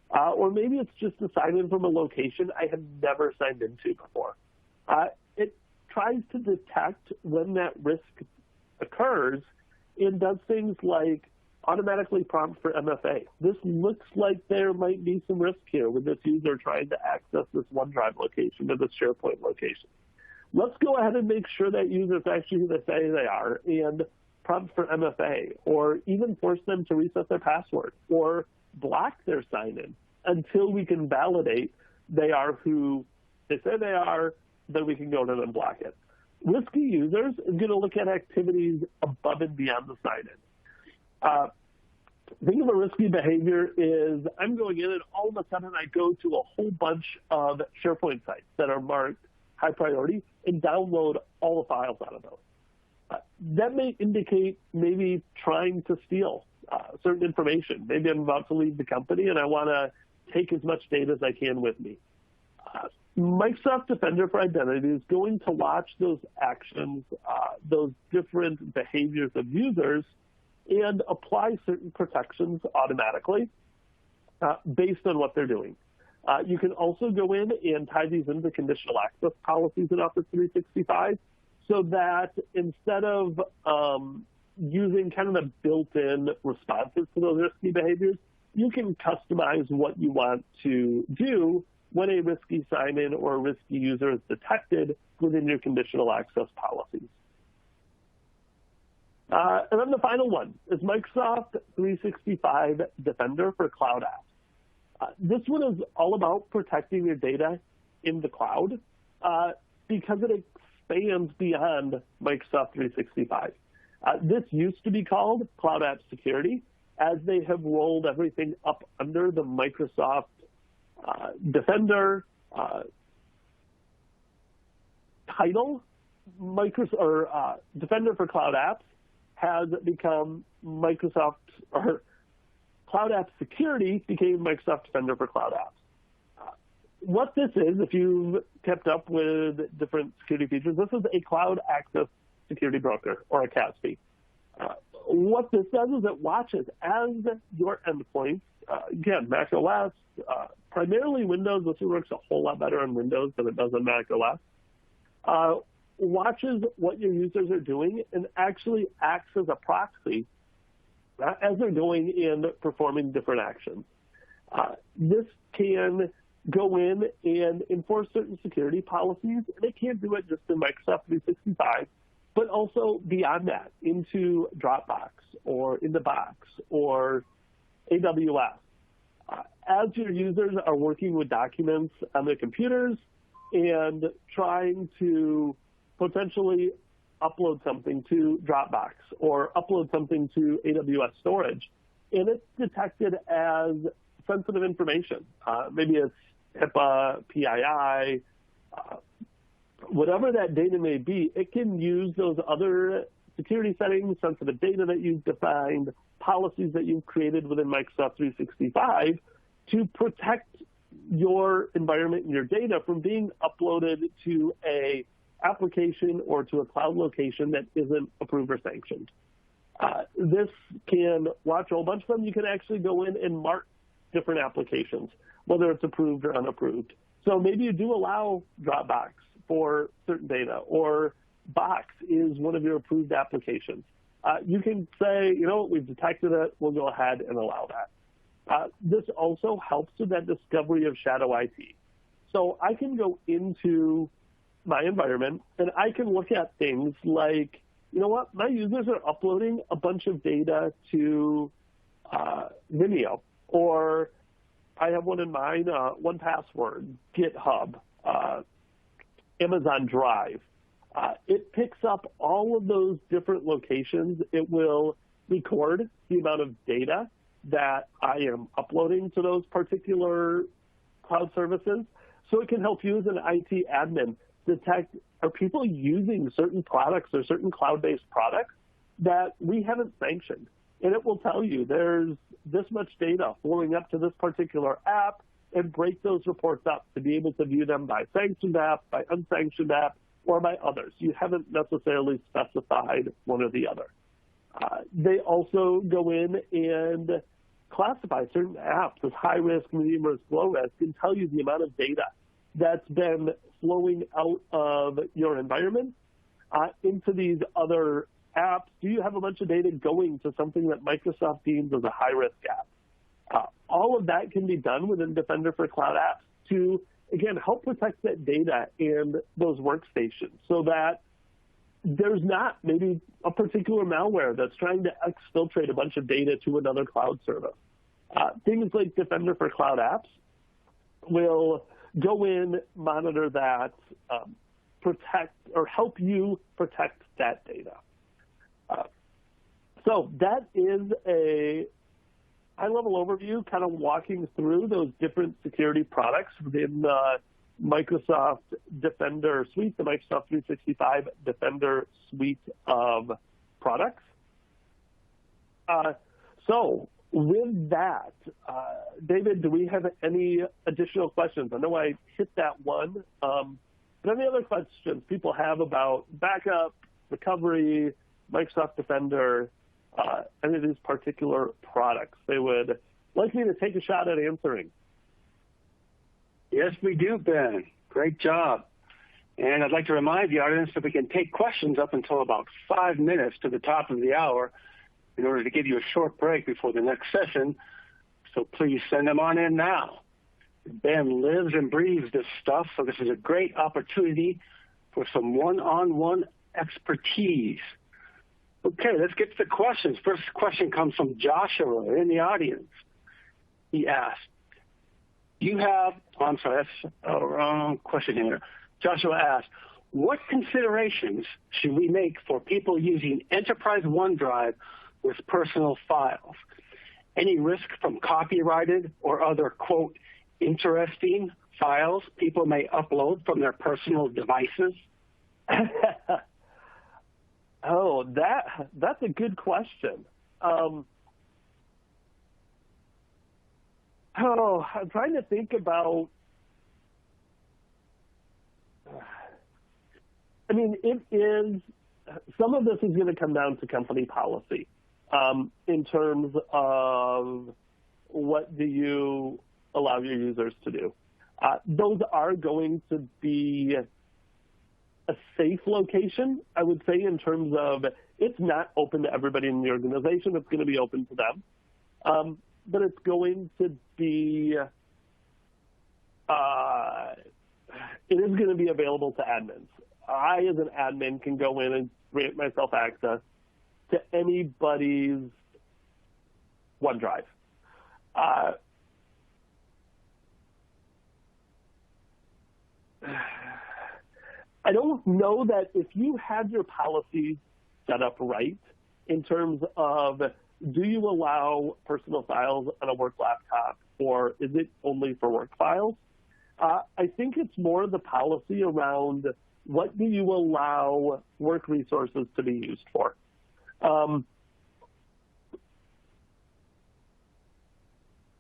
Or maybe it's just a sign-in from a location I have never signed into before. It tries to detect when that risk occurs and does things like automatically prompt for MFA. This looks like there might be some risk here with this user trying to access this OneDrive location or this SharePoint location. Let's go ahead and make sure that user is actually who they say they are and prompt for MFA, or even force them to reset their password or block their sign-in until we can validate they are who they say they are, then we can go to them and block it. Risky users is going to look at activities above and beyond the sign-in. Think of a risky behavior is I'm going in and all of a sudden I go to a whole bunch of SharePoint sites that are marked high priority and download all the files out of those. That may indicate maybe trying to steal certain information. Maybe I'm about to leave the company and I want to take as much data as I can with me. Microsoft Defender for Identity is going to watch those actions, those different behaviors of users, and apply certain protections automatically based on what they're doing. You can also go in and tie these into conditional access policies in Office 365 so that instead of using kind of the built-in responses to those risky behaviors, you can customize what you want to do when a risky sign-in or a risky user is detected within your conditional access policies. And then the final one is Microsoft 365 Defender for Cloud Apps. This one is all about protecting your data in the cloud because it expands beyond Microsoft 365. This used to be called Cloud App Security, as they have rolled everything up under the Microsoft Defender title. Defender for Cloud Apps has become Microsoft, or Cloud App Security became Microsoft Defender for Cloud Apps. What this is, if you've kept up with different security features, this is a Cloud Access Security Broker, or a CASB. What this does is it watches as your endpoints, again, Mac OS, primarily Windows. This works a whole lot better on Windows than it does on Mac OS. Watches what your users are doing and actually acts as a proxy as they're going and performing different actions. This can go in and enforce certain security policies, and it can't do it just in Microsoft 365, but also beyond that into Dropbox or in the Box or AWS. As your users are working with documents on their computers and trying to potentially upload something to Dropbox or upload something to AWS storage, and it's detected as sensitive information. Maybe it's HIPAA, PII, whatever that data may be, it can use those other security settings, sensitive data that you've defined, policies that you've created within Microsoft 365 to protect your environment and your data from being uploaded to a application or to a cloud location that isn't approved or sanctioned. This can watch a whole bunch of them. You can actually go in and mark different applications, whether it's approved or unapproved. So maybe you do allow Dropbox for certain data, or Box is one of your approved applications. You can say, you know what, we've detected it, we'll go ahead and allow that. This also helps with that discovery of shadow IT. So I can go into my environment and I can look at things like, you know what, my users are uploading a bunch of data to Vimeo, or I have one in mine, 1Password, GitHub, Amazon Drive. It picks up all of those different locations. It will record the amount of data that I am uploading to those particular cloud services. So it can help you as an IT admin detect, are people using certain products or certain cloud-based products that we haven't sanctioned? And it will tell you there's this much data flowing up to this particular app, and break those reports up to be able to view them by sanctioned app, by unsanctioned app, or by others. You haven't necessarily specified one or the other. They also go in and classify certain apps as high risk, medium risk, low risk, and tell you the amount of data that's been flowing out of your environment into these other apps. Do you have a bunch of data going to something that Microsoft deems as a high risk app? All of that can be done within Defender for Cloud Apps to, again, help protect that data and those workstations so that there's not maybe a particular malware that's trying to exfiltrate a bunch of data to another cloud service. Things like Defender for Cloud Apps will go in, monitor that, protect or help you protect that data. So that is a high-level overview, kind of walking through those different security products within the Microsoft Defender Suite, the Microsoft 365 Defender Suite of products. So with that, David, do we have any additional questions? I know I hit that one. But any other questions people have about backup, recovery, Microsoft Defender, any of these particular products they would like me to take a shot at answering? Yes, we do, Ben. Great job. And I'd like to remind the audience that we can take questions up until about 5 minutes to the top of the hour in order to give you a short break before the next session. So please send them on in now. Ben lives and breathes this stuff, so this is a great opportunity for some one-on-one expertise. Okay, let's get to the questions. First question comes from Joshua in the audience. He asked, that's a wrong question here. Joshua asked, what considerations should we make for people using Enterprise OneDrive with personal files? Any risk from copyrighted or other, quote, interesting files people may upload from their personal devices? Oh, that's a good question. I'm trying to think about. I mean, it is. Some of this is going to come down to company policy in terms of what do you allow your users to do. Those are going to be a safe location, I would say, in terms of it's not open to everybody in the organization. It's going to be open to them. But it's going to be, it is going to be available to admins. I, as an admin, can go in and grant myself access to anybody's OneDrive. I don't know that if you have your policies set up right in terms of do you allow personal files on a work laptop or is it only for work files? I think it's more the policy around what do you allow work resources to be used for. And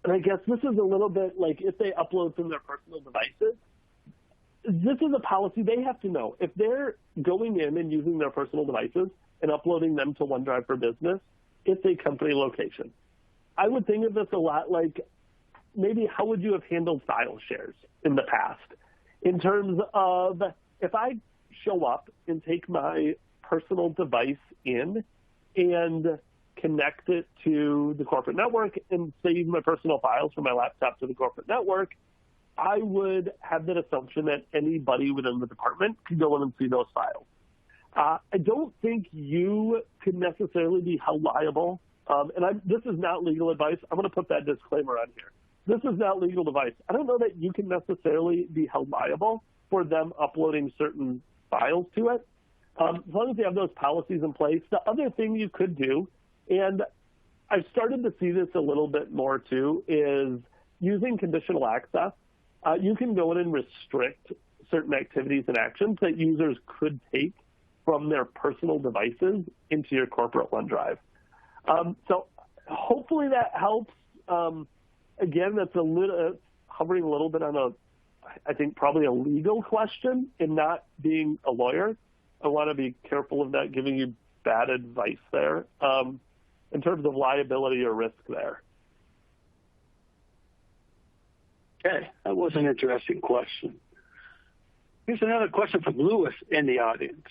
I guess this is a little bit like if they upload from their personal devices, this is a policy they have to know. If they're going in and using their personal devices and uploading them to OneDrive for Business, it's a company location. I would think of this a lot like maybe how would you have handled file shares in the past in terms of if I show up and take my personal device in and connect it to the corporate network and save my personal files from my laptop to the corporate network, I would have that assumption that anybody within the department could go in and see those files. I don't think you could necessarily be held liable. This is not legal advice. I'm going to put that disclaimer on here. This is not legal advice. I don't know that you can necessarily be held liable for them uploading certain files to it, as long as you have those policies in place. The other thing you could do, and I've started to see this a little bit more too, is using conditional access. You can go in and restrict certain activities and actions that users could take from their personal devices into your corporate OneDrive. So hopefully that helps. Again, that's a little hovering a little bit on I think probably a legal question and not being a lawyer. I want to be careful of not giving you bad advice there in terms of liability or risk there. Okay, that was an interesting question. Here's another question from Lewis in the audience.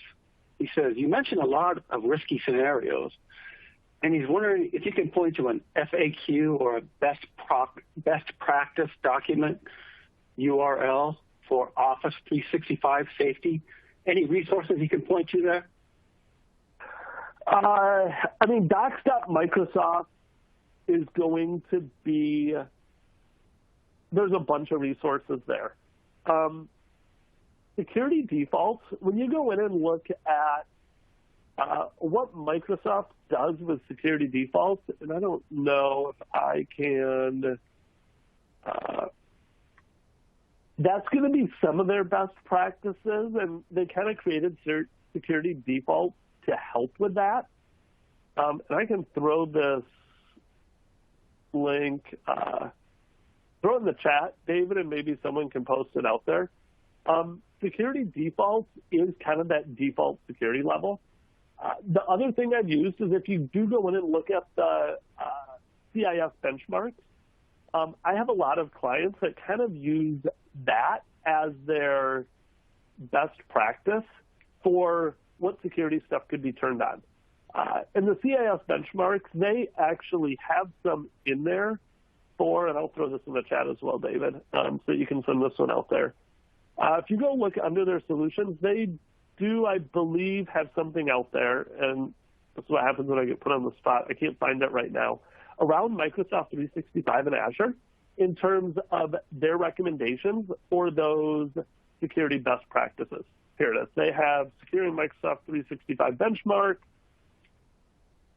He says, you mentioned a lot of risky scenarios, and he's wondering if you can point to an FAQ or a best practice document URL for Office 365 safety. Any resources you can point to there? Docs.Microsoft is going to be, there's a bunch of resources there. Security defaults, when you go in and look at what Microsoft does with security defaults, and I don't know if I can, that's going to be some of their best practices, and they kind of created security defaults to help with that. And I can throw this link, throw it in the chat, David, and maybe someone can post it out there. Security defaults is kind of that default security level. The other thing I've used is if you do go in and look at the CIS benchmarks, I have a lot of clients that kind of use that as their best practice for what security stuff could be turned on. And the CIS benchmarks, they actually have some in there for, and I'll throw this in the chat as well, David, so you can send this one out there. If you go look under their solutions, they do, I believe, have something out there, and that's what happens when I get put on the spot. I can't find it right now. Around Microsoft 365 and Azure, in terms of their recommendations for those security best practices. Here it is. They have Securing Microsoft 365 Benchmark,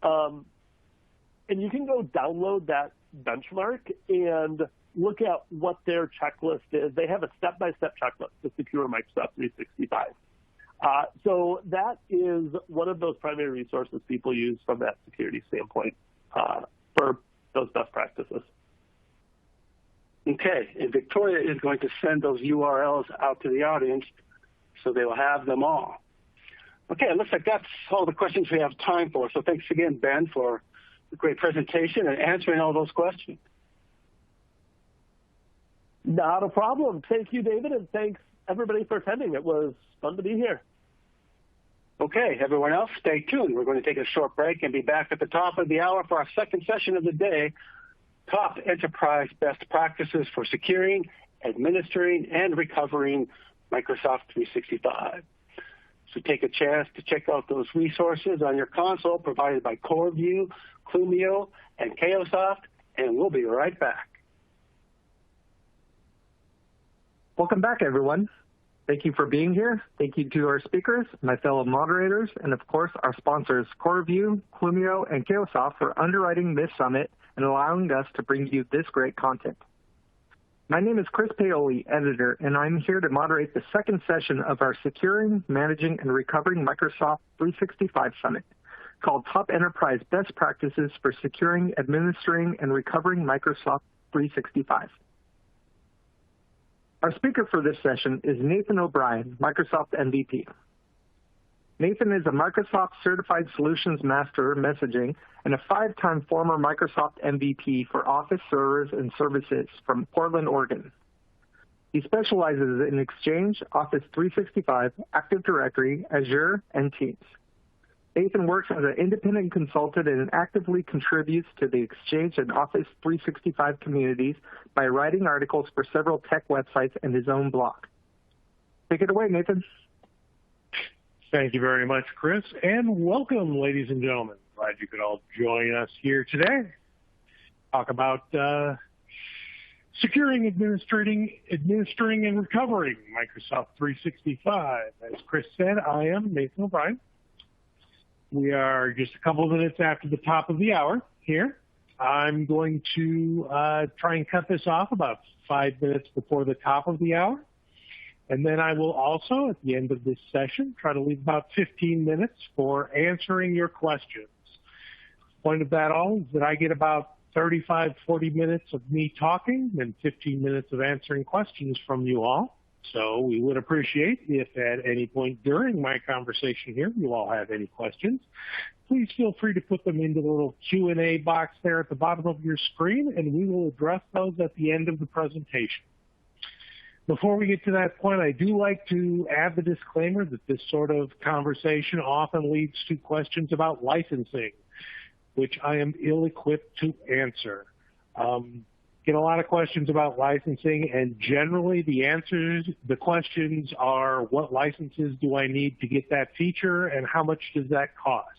and you can go download that benchmark and look at what their checklist is. They have a step-by-step checklist to secure Microsoft 365. So that is one of those primary resources people use from that security standpoint for those best practices. Okay, and Victoria is going to send those URLs out to the audience so they will have them all. Okay, it looks like that's all the questions we have time for. So thanks again, Ben, for a great presentation and answering all those questions. Not a problem. Thank you, David, and thanks everybody for attending. It was fun to be here. Okay, everyone else, stay tuned. We're going to take a short break and be back at the top of the hour for our second session of the day, Top Enterprise Best Practices for Securing, Administering, and Recovering Microsoft 365. So take a chance to check out those resources on your console provided by CoreView, Clumio, and Chaosoft, and we'll be right back. Welcome back, everyone. Thank you for being here. Thank you to our speakers, my fellow moderators, and of course, our sponsors, CoreView, Clumio, and Chaosoft for underwriting this summit and allowing us to bring you this great content. My name is Chris Paoli, editor, and I'm here to moderate the second session of our Securing, Managing, and Recovering Microsoft 365 Summit, called Top Enterprise Best Practices for Securing, Administering, and Recovering Microsoft 365. Our speaker for this session is Nathan O'Brien, Microsoft MVP. Nathan is a Microsoft Certified Solutions Master Messaging and a 5-time former Microsoft MVP for Office servers and services from Portland, Oregon. He specializes in Exchange, Office 365, Active Directory, Azure, and Teams. Nathan works as an independent consultant and actively contributes to the Exchange and Office 365 communities by writing articles for several tech websites and his own blog. Take it away, Nathan. Thank you very much, Chris, and welcome, ladies and gentlemen. Glad you could all join us here today. Talk about securing, administering, and recovering Microsoft 365. As Chris said, I am Nathan O'Brien. We are just a couple of minutes after the top of the hour here. I'm going to try and cut this off about 5 minutes before the top of the hour. And then I will also, at the end of this session, try to leave about 15 minutes for answering your questions. The point of that all is that I get about 35, 40 minutes of me talking and 15 minutes of answering questions from you all. So we would appreciate if at any point during my conversation here you all have any questions. Please feel free to put them into the little Q&A box there at the bottom of your screen, and we will address those at the end of the presentation. Before we get to that point, I do like to add the disclaimer that this sort of conversation often leads to questions about licensing, which I am ill-equipped to answer. Get a lot of questions about licensing, and generally the questions are, what licenses do I need to get that feature, and how much does that cost?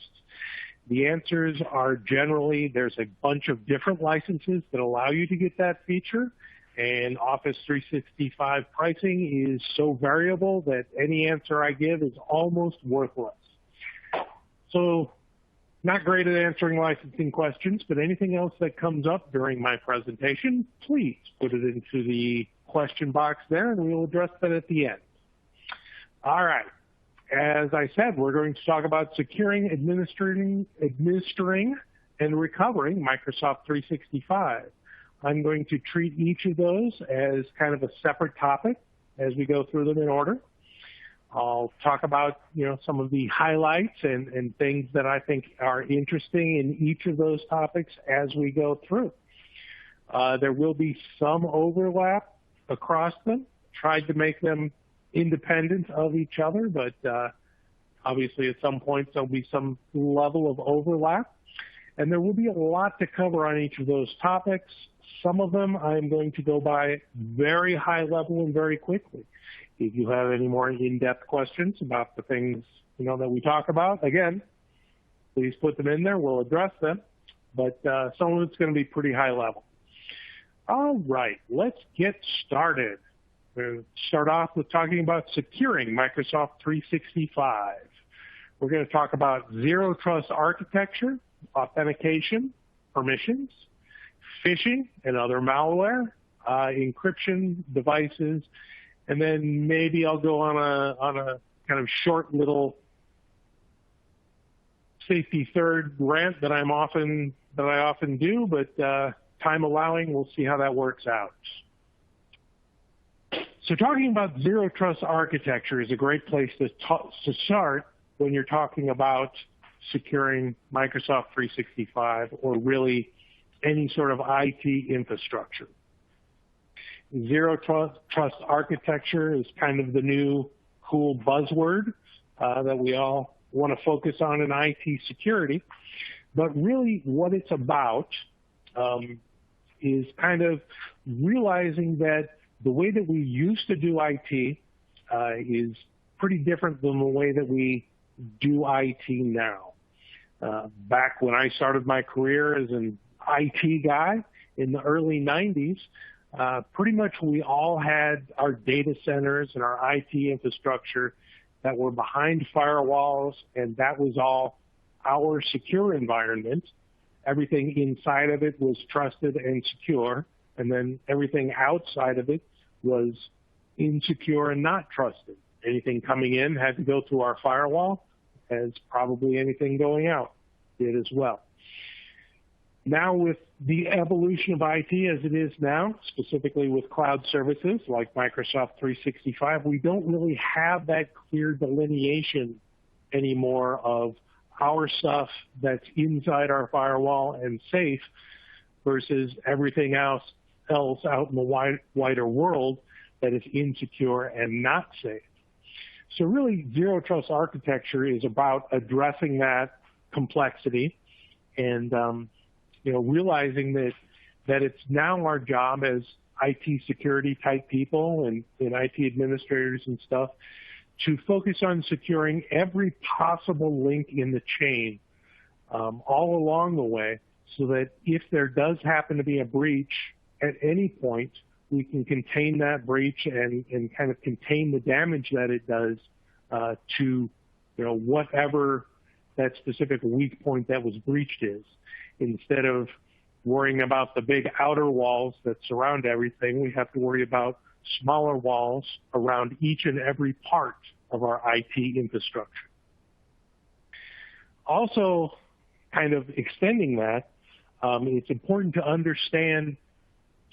The answers are generally, there's a bunch of different licenses that allow you to get that feature, and Office 365 pricing is so variable that any answer I give is almost worthless. So, not great at answering licensing questions, but anything else that comes up during my presentation, please put it into the question box there, and we'll address that at the end. All right. As I said, we're going to talk about securing, administering, and recovering Microsoft 365. I'm going to treat each of those as kind of a separate topic as we go through them in order. I'll talk about, some of the highlights and things that I think are interesting in each of those topics as we go through. There will be some overlap across them. Tried to make them independent of each other, but obviously at some point there'll be some level of overlap. And there will be a lot to cover on each of those topics. Some of them I'm going to go by very high level and very quickly. If you have any more in-depth questions about the things, that we talk about, again, please put them in there. We'll address them. But some of it's going to be pretty high level. All right, let's get started. We'll start off with talking about securing Microsoft 365. We're going to talk about zero trust architecture, authentication, permissions, phishing and other malware, encryption devices, and then maybe I'll go on a kind of short little safety third rant that I often do, but time allowing, we'll see how that works out. So talking about zero trust architecture is a great place to start when you're talking about securing Microsoft 365 or really any sort of IT infrastructure. Zero trust architecture is kind of the new cool buzzword that we all want to focus on in IT security. But really what it's about is kind of realizing that the way that we used to do IT is pretty different than the way that we do IT now. Back when I started my career as an IT guy in the early 90s, pretty much we all had our data centers and our IT infrastructure that were behind firewalls, and that was all our secure environment. Everything inside of it was trusted and secure, and then everything outside of it was insecure and not trusted. Anything coming in had to go through our firewall, as probably anything going out. did as well. Now with the evolution of IT as it is now, specifically with cloud services like Microsoft 365, we don't really have that clear delineation anymore of our stuff that's inside our firewall and safe versus everything else out in the wider world that is insecure and not safe. So really, zero trust architecture is about addressing that complexity and realizing that it's now our job as IT security type people and IT administrators and stuff to focus on securing every possible link in the chain all along the way, so that if there does happen to be a breach at any point, we can contain that breach and kind of contain the damage that it does to whatever that specific weak point that was breached is, instead of worrying about the big outer walls that surround everything. We have to worry about smaller walls around each and every part of our IT infrastructure. Also, kind of extending that, it's important to understand,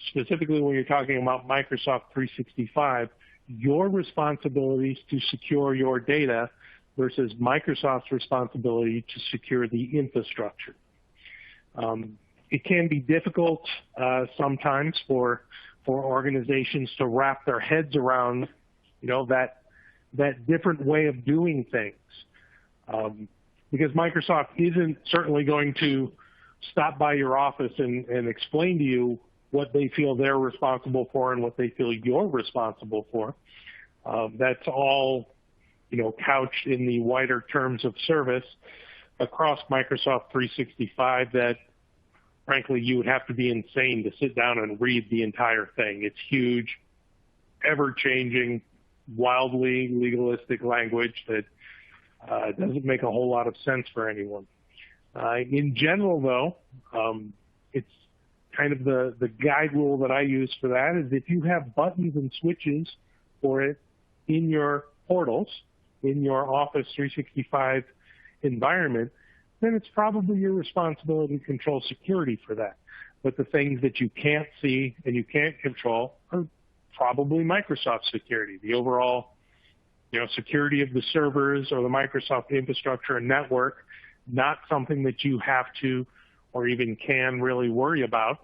specifically when you're talking about Microsoft 365, your responsibilities to secure your data versus Microsoft's responsibility to secure the infrastructure. It can be difficult sometimes for organizations to wrap their heads around, that different way of doing things, because Microsoft isn't certainly going to stop by your office and explain to you what they feel they're responsible for and what they feel you're responsible for. That's all, couched in the wider terms of service across Microsoft 365 that, frankly, you would have to be insane to sit down and read the entire thing. It's huge, ever-changing, wildly legalistic language that doesn't make a whole lot of sense for anyone. In general, though, it's kind of the guide rule that I use for that is if you have buttons and switches for it in your portals, in your Office 365 environment, then it's probably your responsibility to control security for that. But the things that you can't see and you can't control are probably Microsoft security, the overall security of the servers or the Microsoft infrastructure and network, not something that you have to or even can really worry about.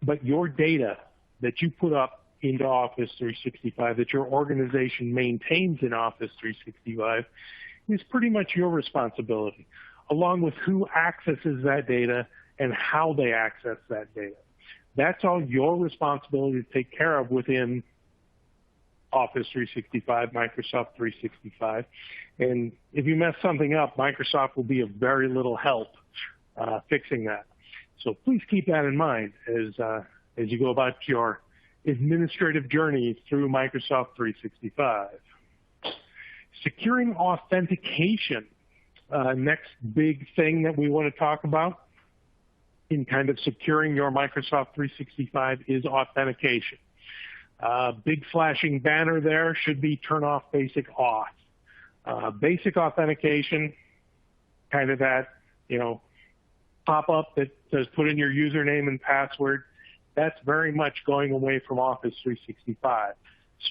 But your data that you put up into Office 365, that your organization maintains in Office 365, is pretty much your responsibility, along with who accesses that data and how they access that data. That's all your responsibility to take care of within Office 365, Microsoft 365. And if you mess something up, Microsoft will be of very little help fixing that. So please keep that in mind as you go about your administrative journey through Microsoft 365. Securing authentication, next big thing that we want to talk about in kind of securing your Microsoft 365 is authentication. Big flashing banner there should be turn off basic auth. Basic authentication, kind of that, pop-up that says put in your username and password, that's very much going away from Office 365.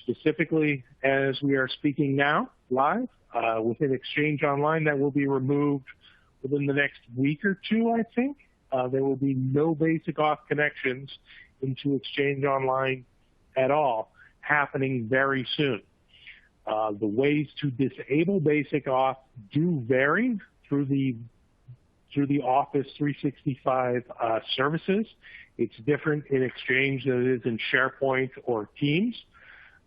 Specifically, as we are speaking now, live, within Exchange Online, that will be removed within the next week or two, I think. There will be no basic auth connections into Exchange Online at all happening very soon. The ways to disable basic auth do vary through the Office 365 services. It's different in Exchange than it is in SharePoint or Teams.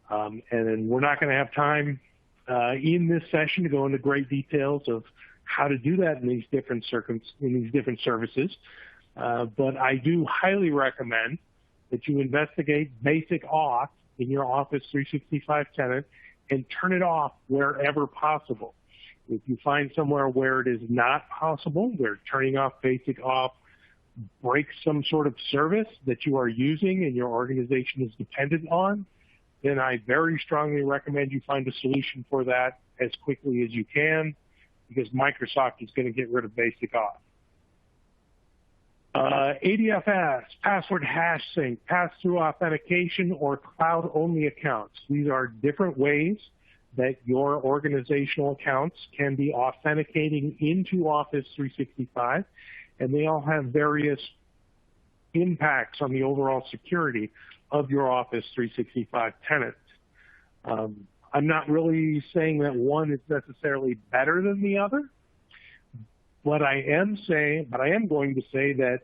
And then we're not going to have time in this session to go into great details of how to do that in these different services. But I do highly recommend that you investigate basic auth in your Office 365 tenant and turn it off wherever possible. If you find somewhere where it is not possible, where turning off basic auth breaks some sort of service that you are using and your organization is dependent on, then I very strongly recommend you find a solution for that as quickly as you can, because Microsoft is going to get rid of basic auth. ADFS, password hash sync, pass-through authentication, or cloud-only accounts. These are different ways that your organizational accounts can be authenticating into Office 365, and they all have various impacts on the overall security of your Office 365 tenant. I'm not really saying that one is necessarily better than the other, but I am going to say that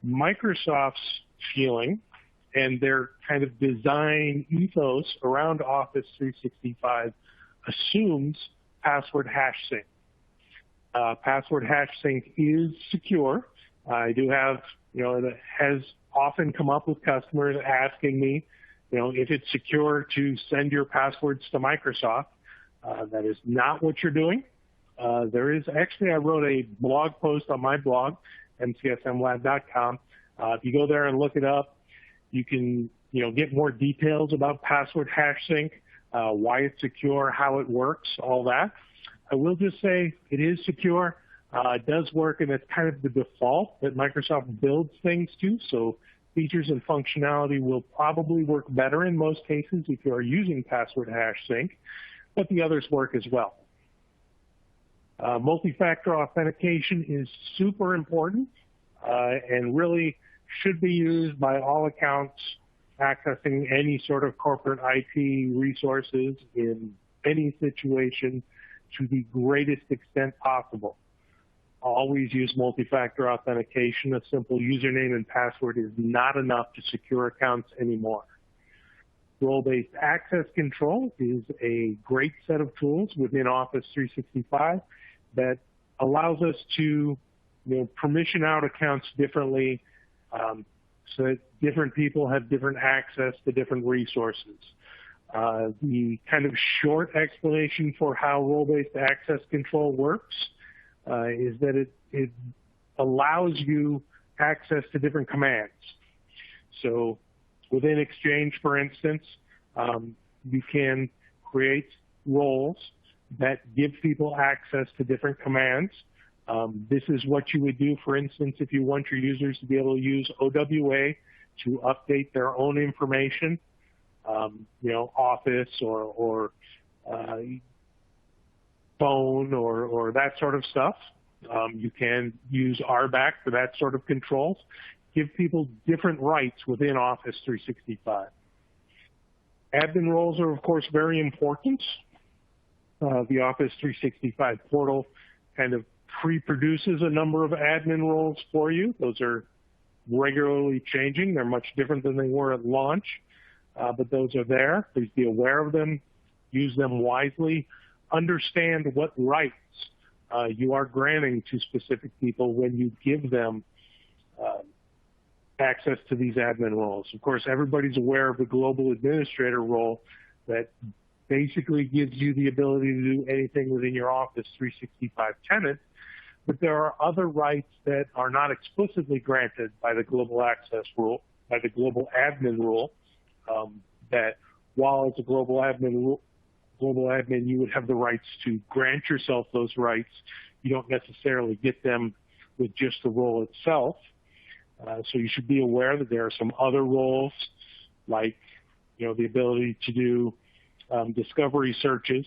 Microsoft's feeling and their kind of design ethos around Office 365 assumes password hash sync. Password hash sync is secure. I do have, it has often come up with customers asking me, if it's secure to send your passwords to Microsoft. That is not what you're doing. There is actually, I wrote a blog post on my blog, mcsmlab.com. If you go there and look it up, you can, get more details about password hash sync, why it's secure, how it works, all that. I will just say it is secure. It does work, and it's kind of the default that Microsoft builds things to. So features and functionality will probably work better in most cases if you are using password hash sync, but the others work as well. Multi-factor authentication is super important and really should be used by all accounts accessing any sort of corporate IT resources in any situation to the greatest extent possible. Always use multi-factor authentication. A simple username and password is not enough to secure accounts anymore. Role-based access control is a great set of tools within Office 365 that allows us to permission out accounts differently so that different people have different access to different resources. The kind of short explanation for how role-based access control works is that it allows you access to different commands. So within Exchange, for instance, you can create roles that give people access to different commands. This is what you would do, for instance, if you want your users to be able to use OWA to update their own information, Office or phone or that sort of stuff. You can use RBAC for that sort of controls. Give people different rights within Office 365. Admin roles are, of course, very important. The Office 365 portal kind of pre-produces a number of admin roles for you. Those are regularly changing. They're much different than they were at launch, but those are there. Please be aware of them. Use them wisely. Understand what rights you are granting to specific people when you give them access to these admin roles. Of course, everybody's aware of the global administrator role that basically gives you the ability to do anything within your Office 365 tenant, but there are other rights that are not explicitly granted by the global access rule, by the global admin rule, that while as a global admin, you would have the rights to grant yourself those rights. You don't necessarily get them with just the role itself. So you should be aware that there are some other roles, like the ability to do discovery searches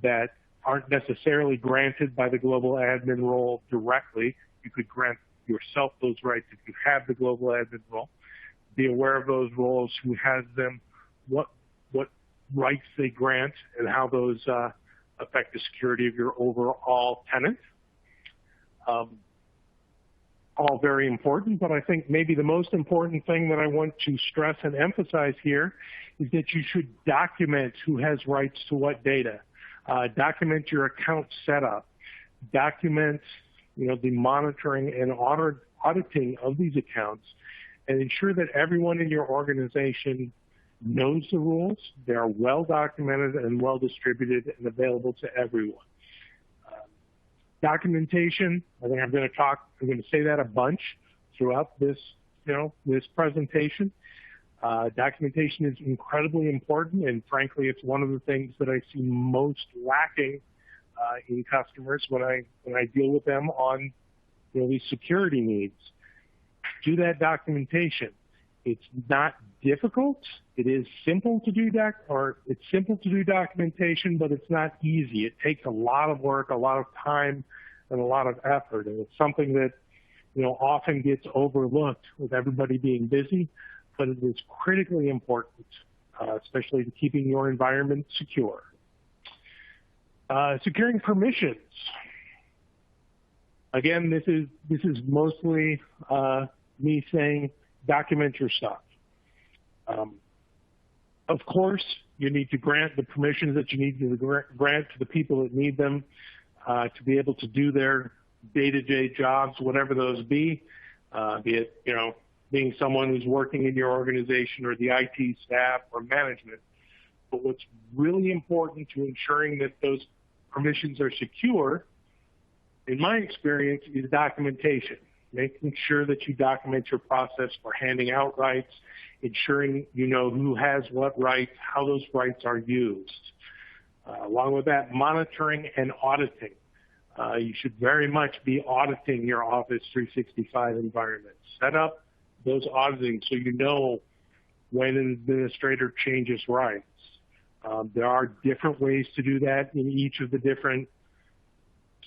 that aren't necessarily granted by the global admin role directly. You could grant yourself those rights if you have the global admin role. Be aware of those roles, who has them, what rights they grant, and how those affect the security of your overall tenant. All very important, but I think maybe the most important thing that I want to stress and emphasize here is that you should document who has rights to what data. Document your account setup. Document, the monitoring and auditing of these accounts, and ensure that everyone in your organization knows the rules. They are well documented and well distributed and available to everyone. Documentation, I think I'm going to say that a bunch throughout this, this presentation. Documentation is incredibly important, and frankly, it's one of the things that I see most lacking in customers when I deal with them on these security needs. Do that documentation. It's not difficult. It is simple to do documentation, but it's not easy. It takes a lot of work, a lot of time, and a lot of effort, and it's something that often gets overlooked with everybody being busy, but it is critically important, especially to keeping your environment secure. Securing permissions. Again, this is mostly me saying document your stuff. Of course, you need to grant the permissions that you need to grant to the people that need them to be able to do their day-to-day jobs, whatever those be it being someone who's working in your organization or the IT staff or management. But what's really important to ensuring that those permissions are secure, in my experience, is documentation. Making sure that you document your process for handing out rights, ensuring you know who has what rights, how those rights are used. Along with that, monitoring and auditing. You should very much be auditing your Office 365 environment. Set up those auditing so you know when an administrator changes rights. There are different ways to do that in each of the different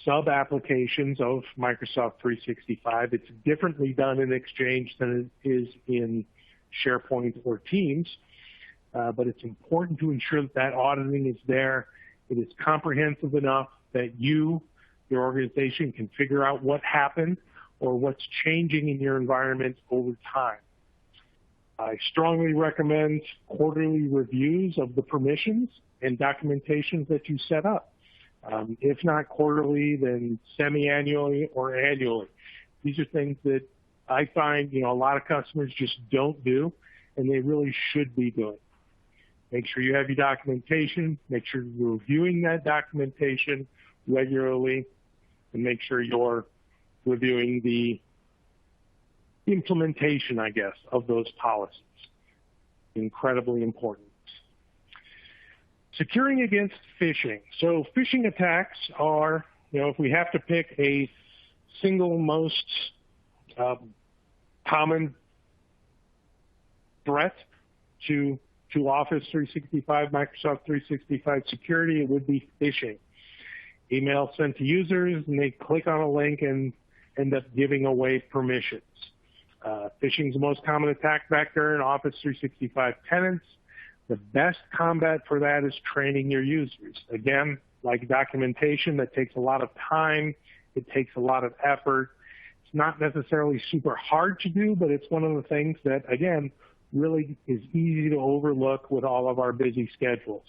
sub-applications of Microsoft 365. It's differently done in Exchange than it is in SharePoint or Teams, but it's important to ensure that auditing is there. It is comprehensive enough that your organization can figure out what happened or what's changing in your environment over time. I strongly recommend quarterly reviews of the permissions and documentations that you set up. If not quarterly, then semi-annually or annually. These are things that I find a lot of customers just don't do, and they really should be doing. Make sure you have your documentation, make sure you're reviewing that documentation regularly, and make sure you're reviewing the implementation, I guess, of those policies. Incredibly important. Securing against phishing. So phishing attacks are, if we have to pick a single most common threat to Office 365, Microsoft 365 security, it would be phishing. Email sent to users, and they click on a link and end up giving away permissions. Phishing is the most common attack vector in Office 365 tenants. The best combat for that is training your users. Again, like documentation, that takes a lot of time. It takes a lot of effort. It's not necessarily super hard to do, but it's one of the things that, again, really is easy to overlook with all of our busy schedules.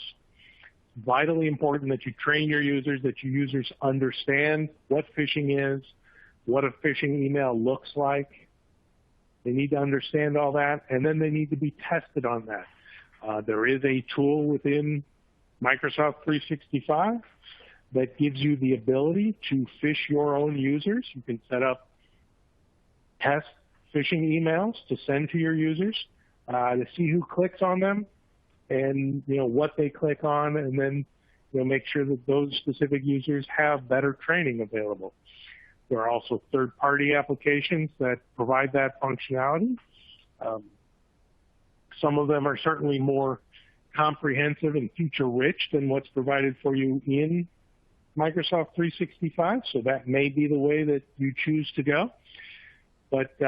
Vitally important that you train your users, that your users understand what phishing is, what a phishing email looks like. They need to understand all that, and then they need to be tested on that. There is a tool within Microsoft 365 that gives you the ability to phish your own users. You can set up test phishing emails to send to your users to see who clicks on them and what they click on, and then make sure that those specific users have better training available. There are also third-party applications that provide that functionality. Some of them are certainly more comprehensive and feature-rich than what's provided for you in Microsoft 365, so that may be the way that you choose to go. But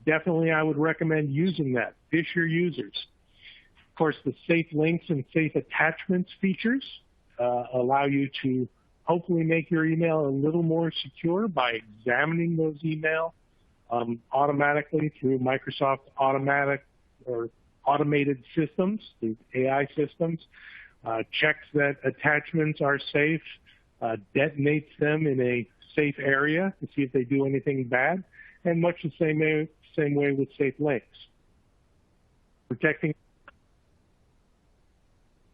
definitely I would recommend using that. Phish your users. Of course, the safe links and safe attachments features allow you to hopefully make your email a little more secure by examining those emails automatically through Microsoft automated systems, the AI systems, checks that attachments are safe, detonates them in a safe area to see if they do anything bad, and much the same way with safe links. Protecting.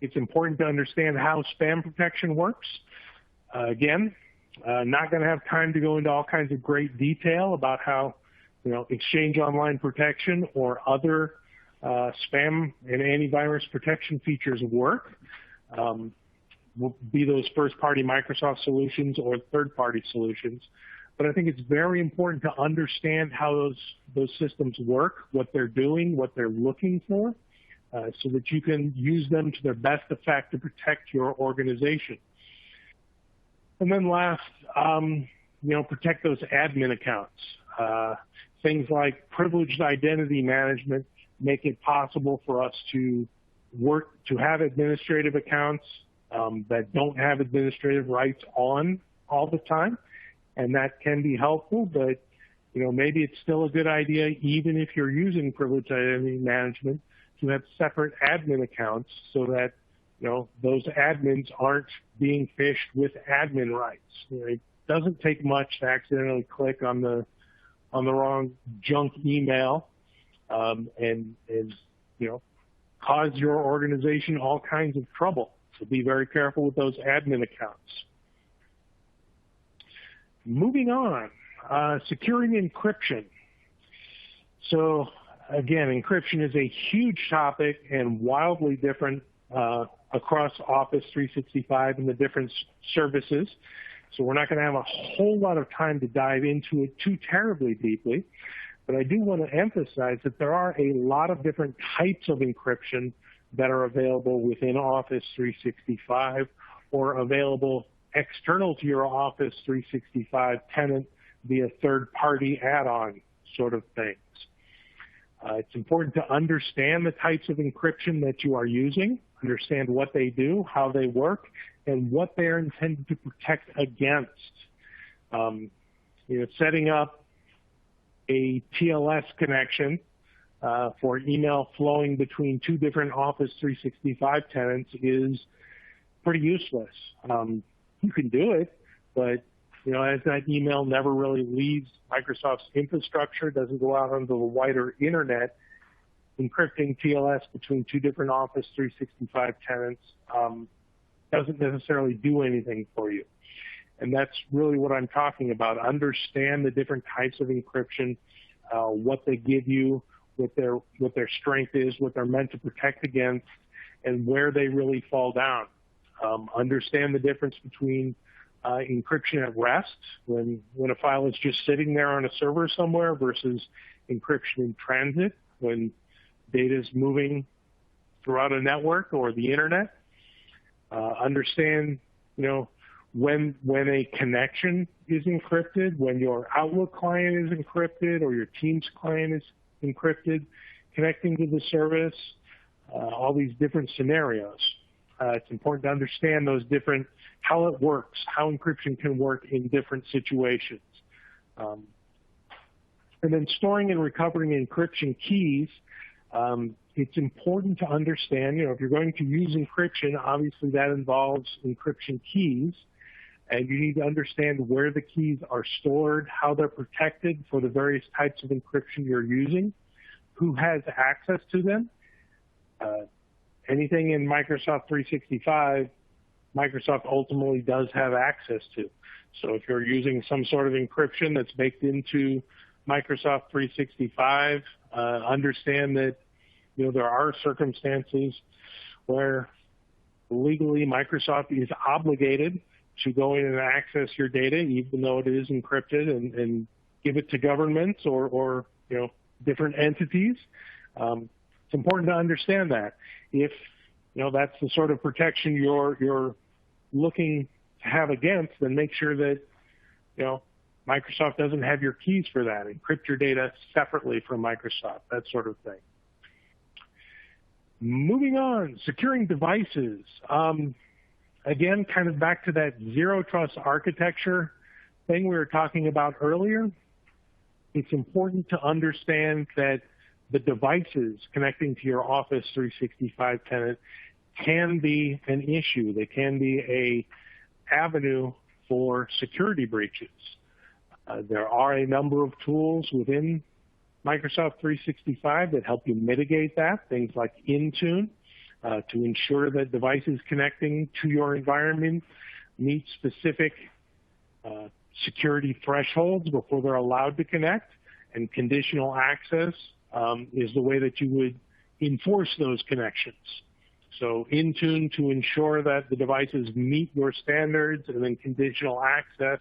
It's important to understand how spam protection works. Again, not going to have time to go into all kinds of great detail about how, Exchange Online Protection or other spam and antivirus protection features work. be those first-party Microsoft solutions or third-party solutions. But I think it's very important to understand how those systems work, what they're doing, what they're looking for, so that you can use them to their best effect to protect your organization. And then last, protect those admin accounts. Things like privileged identity management make it possible for us to have administrative accounts that don't have administrative rights on all the time, and that can be helpful, but maybe it's still a good idea, even if you're using privileged identity management, to have separate admin accounts so that those admins aren't being phished with admin rights. It doesn't take much to accidentally click on the wrong junk email and cause your organization all kinds of trouble. So be very careful with those admin accounts. Moving on, securing encryption. So again, encryption is a huge topic and wildly different across Office 365 and the different services. So we're not going to have a whole lot of time to dive into it too terribly deeply. But I do want to emphasize that there are a lot of different types of encryption that are available within Office 365 or available external to your Office 365 tenant via third-party add-on sort of things. It's important to understand the types of encryption that you are using, understand what they do, how they work, and what they're intended to protect against. Setting up a TLS connection for email flowing between two different Office 365 tenants is pretty useless. You can do it, but as that email never really leaves Microsoft's infrastructure, doesn't go out onto the wider internet, encrypting TLS between two different Office 365 tenants doesn't necessarily do anything for you. And that's really what I'm talking about. Understand the different types of encryption, what they give you, what their strength is, what they're meant to protect against, and where they really fall down. Understand the difference between encryption at rest, when a file is just sitting there on a server somewhere, versus encryption in transit, when data is moving throughout a network or the internet. Understand, when a connection is encrypted, when your Outlook client is encrypted or your Teams client is encrypted, connecting to the service, all these different scenarios. It's important to understand how it works, how encryption can work in different situations. And then storing and recovering encryption keys, it's important to understand, if you're going to use encryption, obviously that involves encryption keys, and you need to understand where the keys are stored, how they're protected for the various types of encryption you're using, who has access to them. Anything in Microsoft 365, Microsoft ultimately does have access to. So if you're using some sort of encryption that's baked into Microsoft 365, understand that there are circumstances where legally Microsoft is obligated to go in and access your data, even though it is encrypted, and give it to governments or different entities. It's important to understand that. If that's the sort of protection you're looking to have against, then make sure that Microsoft doesn't have your keys for that. Encrypt your data separately from Microsoft, that sort of thing. Moving on, securing devices. Again, kind of back to that zero trust architecture thing we were talking about earlier. It's important to understand that the devices connecting to your Office 365 tenant can be an issue. They can be an avenue for security breaches. There are a number of tools within Microsoft 365 that help you mitigate that, things like Intune, to ensure that devices connecting to your environment meet specific security thresholds before they're allowed to connect, and conditional access is the way that you would enforce those connections. So Intune to ensure that the devices meet your standards, and then conditional access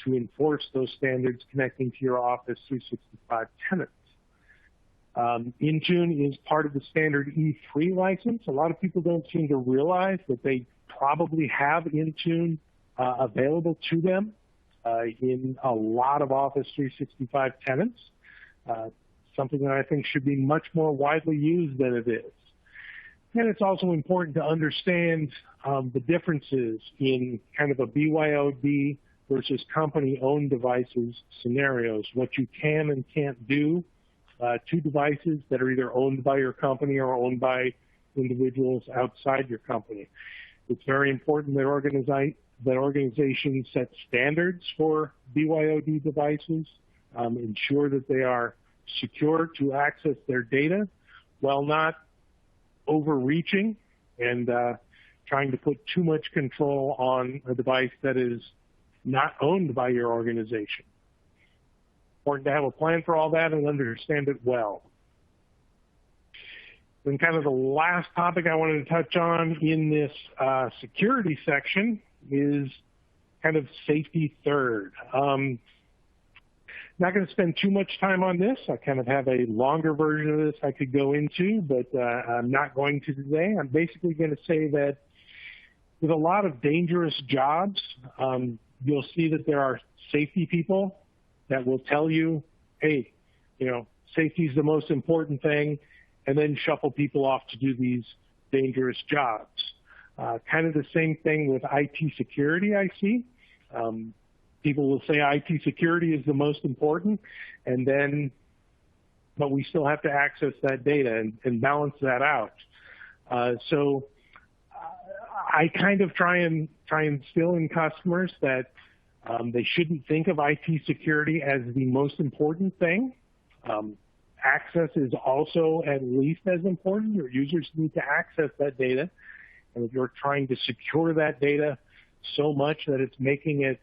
to enforce those standards connecting to your Office 365 tenants. Intune is part of the standard E3 license. A lot of people don't seem to realize that they probably have Intune available to them in a lot of Office 365 tenants, something that I think should be much more widely used than it is. And it's also important to understand the differences in kind of a BYOD versus company-owned devices scenarios, what you can and can't do to devices that are either owned by your company or owned by individuals outside your company. It's very important that organizations set standards for BYOD devices, ensure that they are secure to access their data while not overreaching and trying to put too much control on a device that is not owned by your organization. Important to have a plan for all that and understand it well. Then kind of the last topic I wanted to touch on in this security section is kind of safety third. Not going to spend too much time on this. I kind of have a longer version of this I could go into, but I'm not going to today. I'm basically going to say that with a lot of dangerous jobs, you'll see that there are safety people that will tell you, hey, safety is the most important thing, and then shuffle people off to do these dangerous jobs. Kind of the same thing with IT security, I see. People will say IT security is the most important, but we still have to access that data and balance that out. So I kind of try and instill in customers that they shouldn't think of IT security as the most important thing. Access is also at least as important. Your users need to access that data. And if you're trying to secure that data so much that it's making it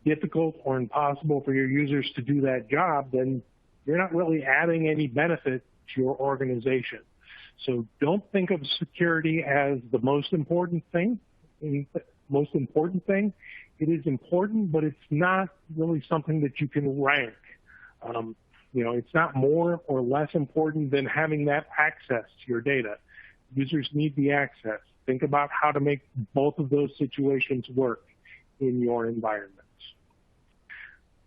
difficult or impossible for your users to do that job, then you're not really adding any benefit to your organization. So don't think of security as the most important thing. It is important, but it's not really something that you can rank. It's not more or less important than having that access to your data. Users need the access. Think about how to make both of those situations work in your environments.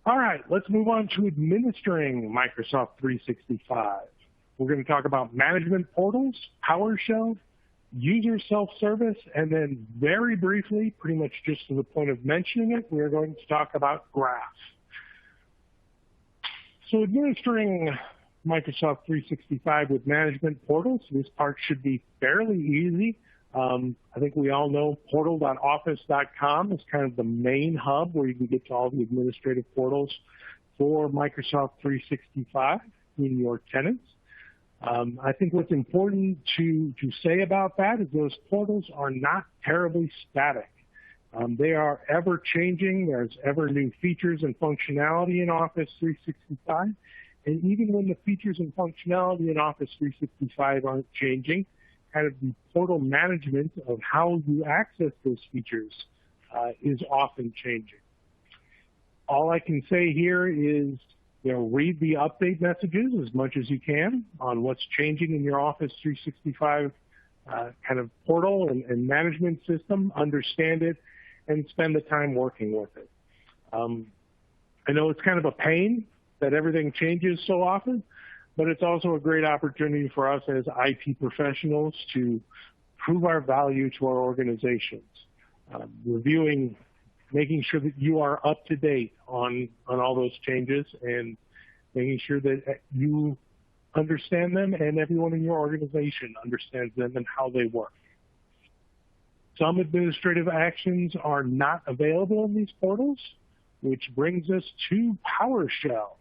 All right, let's move on to administering Microsoft 365. We're going to talk about management portals, PowerShell, user self-service, and then very briefly, pretty much just to the point of mentioning it, we're going to talk about Graph. So administering Microsoft 365 with management portals, this part should be fairly easy. I think we all know portal.office.com is kind of the main hub where you can get to all the administrative portals for Microsoft 365 in your tenants. I think what's important to say about that is those portals are not terribly static. They are ever changing. There's ever new features and functionality in Office 365. And even when the features and functionality in Office 365 aren't changing, kind of the portal management of how you access those features is often changing. All I can say here is, read the update messages as much as you can on what's changing in your Office 365 kind of portal and management system, understand it, and spend the time working with it. I know it's kind of a pain that everything changes so often, but it's also a great opportunity for us as IT professionals to prove our value to our organizations. Reviewing, making sure that you are up to date on all those changes and making sure that you understand them and everyone in your organization understands them and how they work. Some administrative actions are not available in these portals, which brings us to PowerShell.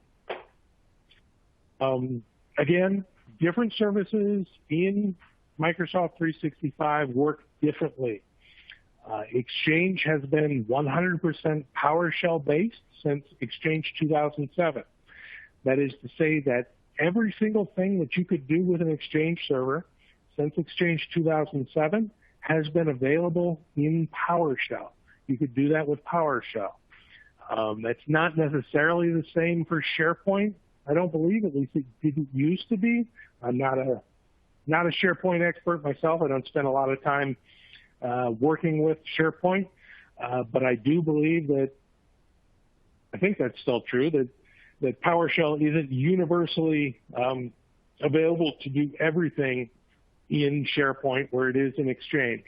Again, different services in Microsoft 365 work differently. Exchange has been 100% PowerShell based since Exchange 2007. That is to say that every single thing that you could do with an Exchange server since Exchange 2007 has been available in PowerShell. You could do that with PowerShell. That's not necessarily the same for SharePoint. I don't believe, at least it didn't used to be. I'm not a SharePoint expert myself. I don't spend a lot of time working with SharePoint, but I do believe that, I think that's still true, that PowerShell isn't universally available to do everything in SharePoint where it is in Exchange.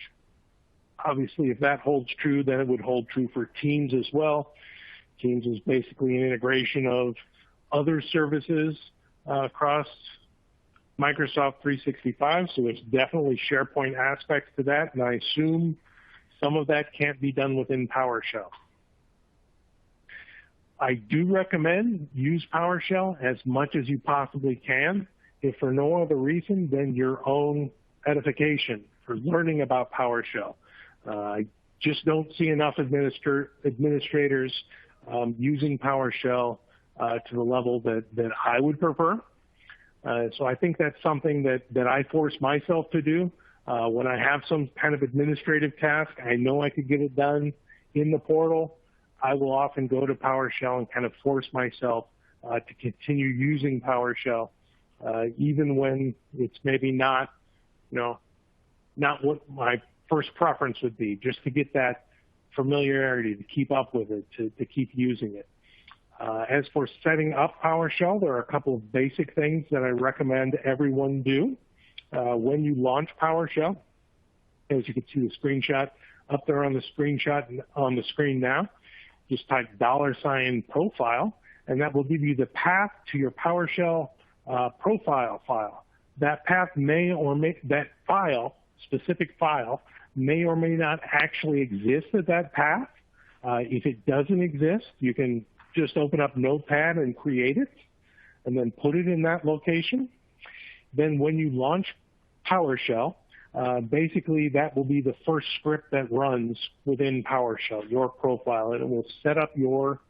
Obviously, if that holds true, then it would hold true for Teams as well. Teams is basically an integration of other services across Microsoft 365, so there's definitely SharePoint aspects to that, and I assume some of that can't be done within PowerShell. I do recommend use PowerShell as much as you possibly can, if for no other reason than your own edification for learning about PowerShell. I just don't see enough administrators using PowerShell to the level that I would prefer. So I think that's something that I force myself to do. When I have some kind of administrative task, I know I could get it done in the portal. I will often go to PowerShell and kind of force myself to continue using PowerShell, even when it's maybe not what my first preference would be, just to get that familiarity, to keep up with it, to keep using it. As for setting up PowerShell, there are a couple of basic things that I recommend everyone do. When you launch PowerShell, as you can see the screenshot up there on the screenshot on the screen now, just type $profile, and that will give you the path to your PowerShell profile file. That path that specific file may or may not actually exist at that path. If it doesn't exist, you can just open up Notepad and create it, and then put it in that location. Then when you launch PowerShell, basically that will be the first script that runs within PowerShell, your profile, and it will set up your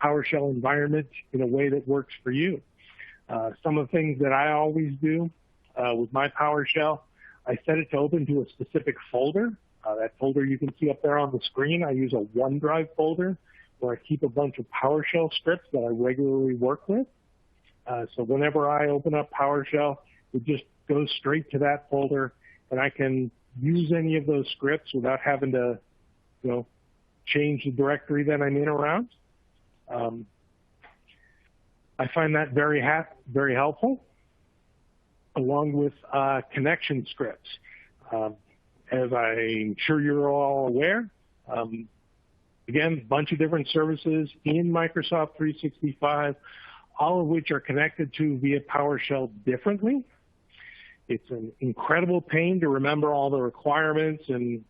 PowerShell environment in a way that works for you. Some of the things that I always do with my PowerShell, I set it to open to a specific folder. That folder you can see up there on the screen. I use a OneDrive folder where I keep a bunch of PowerShell scripts that I regularly work with. So whenever I open up PowerShell, it just goes straight to that folder, and I can use any of those scripts without having to, change the directory that I'm in around. I find that very helpful, along with connection scripts. As I'm sure you're all aware, again, a bunch of different services in Microsoft 365, all of which are connected to via PowerShell differently. It's an incredible pain to remember all the requirements and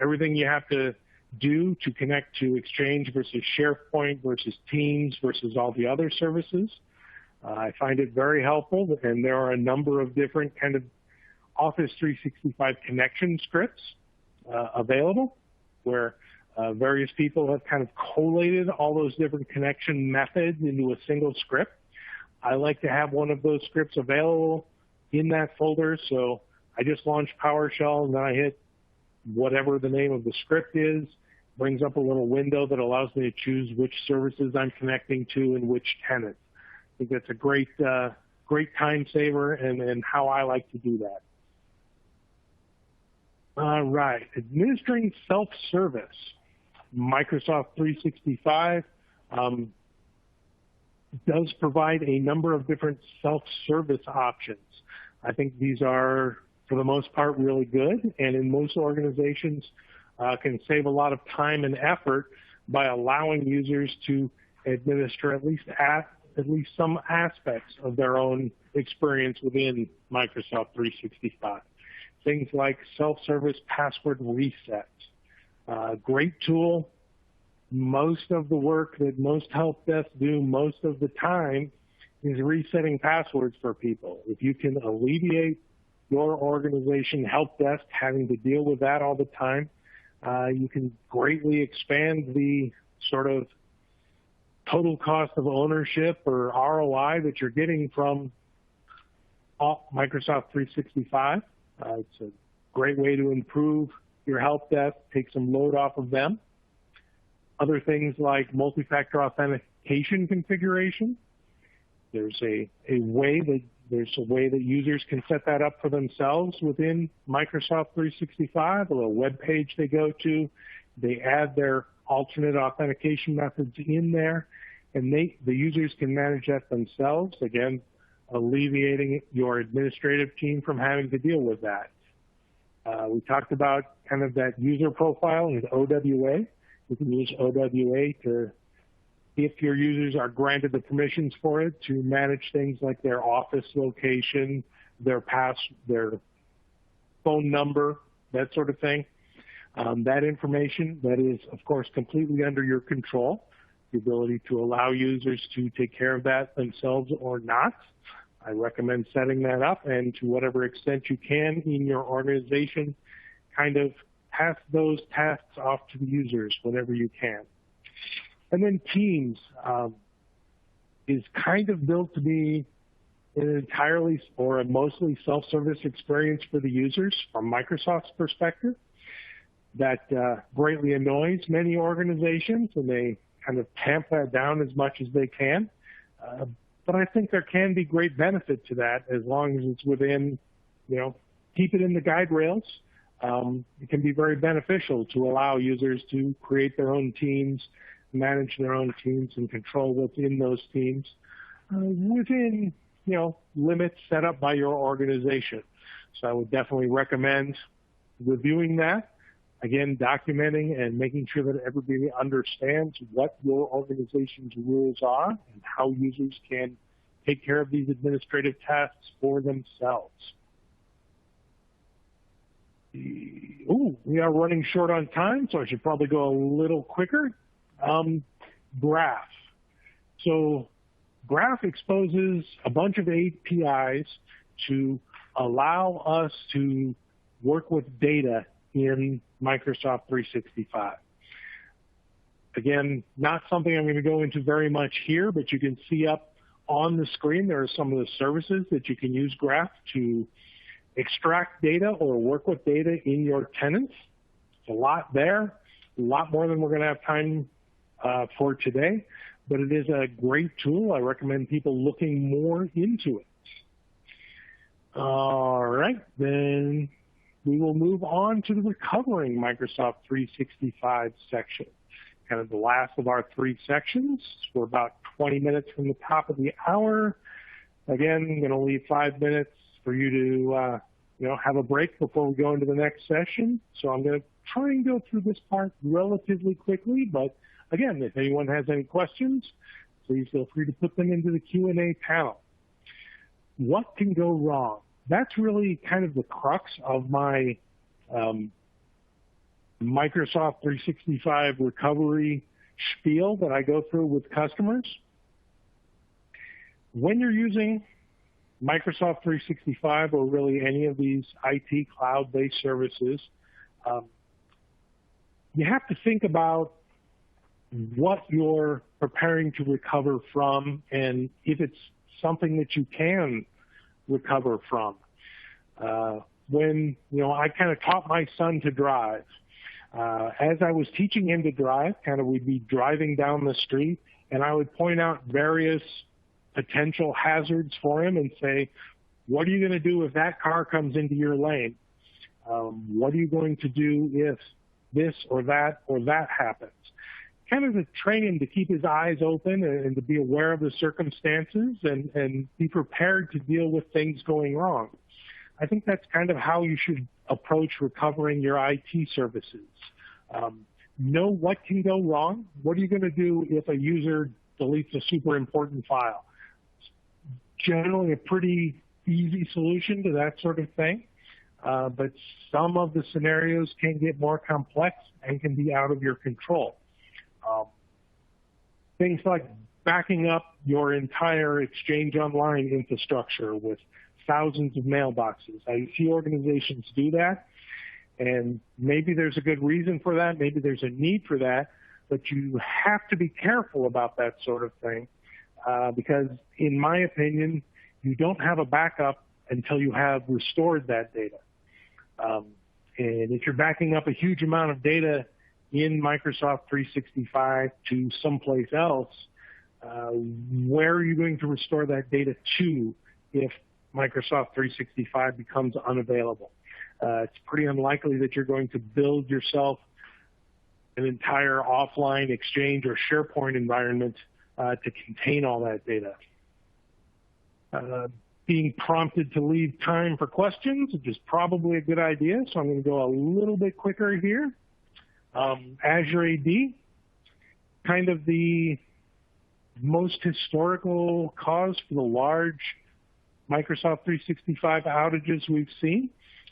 everything you have to do to connect to Exchange versus SharePoint versus Teams versus all the other services. I find it very helpful, and there are a number of different kind of Office 365 connection scripts available where various people have kind of collated all those different connection methods into a single script. I like to have one of those scripts available in that folder, so I just launch PowerShell and then I hit whatever the name of the script is, brings up a little window that allows me to choose which services I'm connecting to and which tenants. I think that's a great time saver and how I like to do that. All right, administering self-service. Microsoft 365 does provide a number of different self-service options. I think these are, for the most part, really good, and in most organizations can save a lot of time and effort by allowing users to administer at least some aspects of their own experience within Microsoft 365. Things like self-service password reset. Great tool. Most of the work that most help desks do most of the time is resetting passwords for people. If you can alleviate your organization help desk having to deal with that all the time, you can greatly expand the sort of total cost of ownership or ROI that you're getting from Microsoft 365. It's a great way to improve your help desk, take some load off of them. Other things like multi-factor authentication configuration. There's a way that users can set that up for themselves within Microsoft 365, a little web page they go to. They add their alternate authentication methods in there, and the users can manage that themselves, again, alleviating your administrative team from having to deal with that. We talked about kind of that user profile with OWA. You can use OWA to, if your users are granted the permissions for it, to manage things like their office location, their phone number, that sort of thing. That information that is, of course, completely under your control, the ability to allow users to take care of that themselves or not. I recommend setting that up, and to whatever extent you can in your organization, kind of pass those tasks off to the users whenever you can. And then Teams is kind of built to be an entirely or a mostly self-service experience for the users from Microsoft's perspective. That greatly annoys many organizations, and they kind of tamp that down as much as they can. But I think there can be great benefit to that as long as it's within, keep it in the guide rails. It can be very beneficial to allow users to create their own teams, manage their own teams, and control what's in those teams within, limits set up by your organization. So I would definitely recommend reviewing that. Again, documenting and making sure that everybody understands what your organization's rules are and how users can take care of these administrative tasks for themselves. We are running short on time, so I should probably go a little quicker. Graph. So Graph exposes a bunch of APIs to allow us to work with data in Microsoft 365. Again, not something I'm going to go into very much here, but you can see up on the screen there are some of the services that you can use Graph to extract data or work with data in your tenants. It's a lot there, a lot more than we're going to have time for today, but it is a great tool. I recommend people looking more into it. All right, then we will move on to the recovering Microsoft 365 section, kind of the last of our 3 sections. We're about 20 minutes from the top of the hour. Again, I'm going to leave 5 minutes for you to have a break before we go into the next session. So I'm going to try and go through this part relatively quickly, but again, if anyone has any questions, please feel free to put them into the Q&A panel. What can go wrong? That's really kind of the crux of my Microsoft 365 recovery spiel that I go through with customers. When you're using Microsoft 365 or really any of these IT cloud-based services, you have to think about what you're preparing to recover from and if it's something that you can recover from. When, I kind of taught my son to drive. As I was teaching him to drive, we'd be driving down the street, and I would point out various potential hazards for him and say, what are you going to do if that car comes into your lane? What are you going to do if this or that happens? Kind of to train him to keep his eyes open and to be aware of the circumstances and be prepared to deal with things going wrong. I think that's kind of how you should approach recovering your IT services. Know what can go wrong. What are you going to do if a user deletes a super important file? It's generally a pretty easy solution to that sort of thing, but some of the scenarios can get more complex and can be out of your control. Things like backing up your entire Exchange Online infrastructure with thousands of mailboxes. I see organizations do that, and maybe there's a good reason for that. Maybe there's a need for that, but you have to be careful about that sort of thing because, in my opinion, you don't have a backup until you have restored that data. And if you're backing up a huge amount of data in Microsoft 365 to someplace else, where are you going to restore that data to if Microsoft 365 becomes unavailable? It's pretty unlikely that you're going to build yourself an entire offline Exchange or SharePoint environment to contain all that data. Being prompted to leave time for questions, which is probably a good idea, so I'm going to go a little bit quicker here. Azure AD, kind of the most historical cause for the large Microsoft 365 outages we've seen.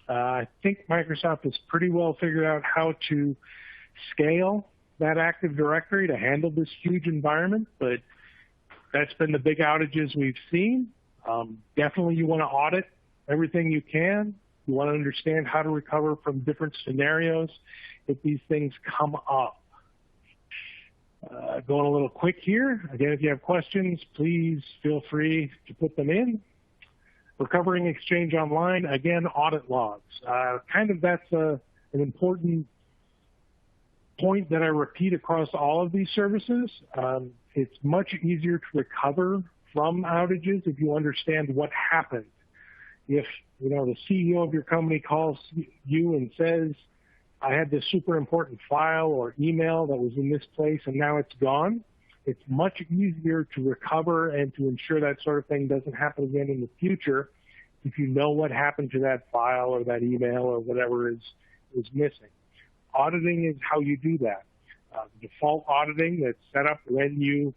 I think Microsoft has pretty well figured out how to scale that Active Directory to handle this huge environment, but that's been the big outages we've seen. Definitely you want to audit everything you can. You want to understand how to recover from different scenarios if these things come up. Going a little quick here. Again, if you have questions, please feel free to put them in. Recovering Exchange Online, again, audit logs. That's an important point that I repeat across all of these services. It's much easier to recover from outages if you understand what happened. If the CEO of your company calls you and says, I had this super important file or email that was in this place and now it's gone, it's much easier to recover and to ensure that sort of thing doesn't happen again in the future if you know what happened to that file or that email or whatever is missing. Auditing is how you do that. Default auditing that's set up when you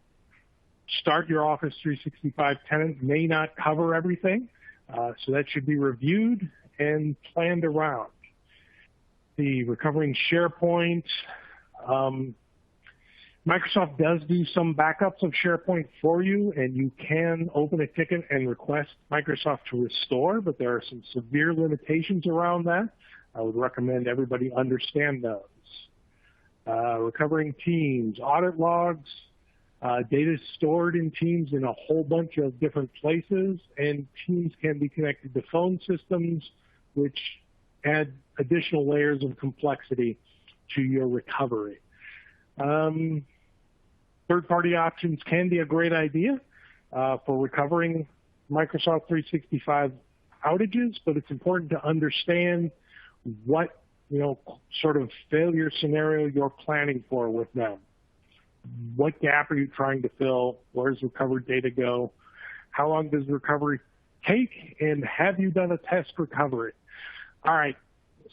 start your Office 365 tenant may not cover everything, so that should be reviewed and planned around. The recovering SharePoint, Microsoft does do some backups of SharePoint for you, and you can open a ticket and request Microsoft to restore, but there are some severe limitations around that. I would recommend everybody understand those. Recovering Teams, audit logs, data is stored in Teams in a whole bunch of different places, and Teams can be connected to phone systems, which add additional layers of complexity to your recovery. Third-party options can be a great idea for recovering Microsoft 365 outages, but it's important to understand what sort of failure scenario you're planning for with them. What gap are you trying to fill? Where does recovered data go? How long does recovery take? And have you done a test recovery? All right,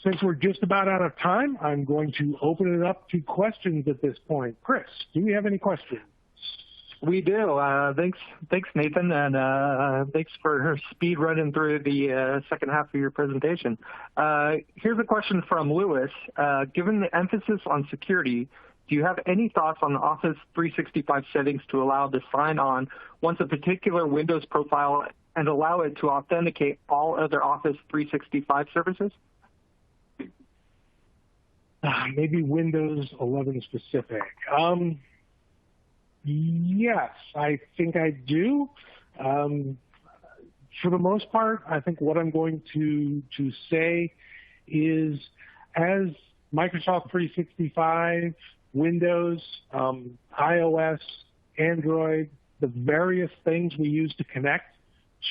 since we're just about out of time, I'm going to open it up to questions at this point. Chris, do we have any questions? We do. Thanks, Nathan, and thanks for speed running through the second half of your presentation. Here's a question from Lewis. Given the emphasis on security, do you have any thoughts on the Office 365 settings to allow the sign-on once a particular Windows profile and allow it to authenticate all other Office 365 services? Maybe Windows 11 specific. Yes, I think I do. For the most part, I think what I'm going to say is as Microsoft 365, Windows, iOS, Android, the various things we use to connect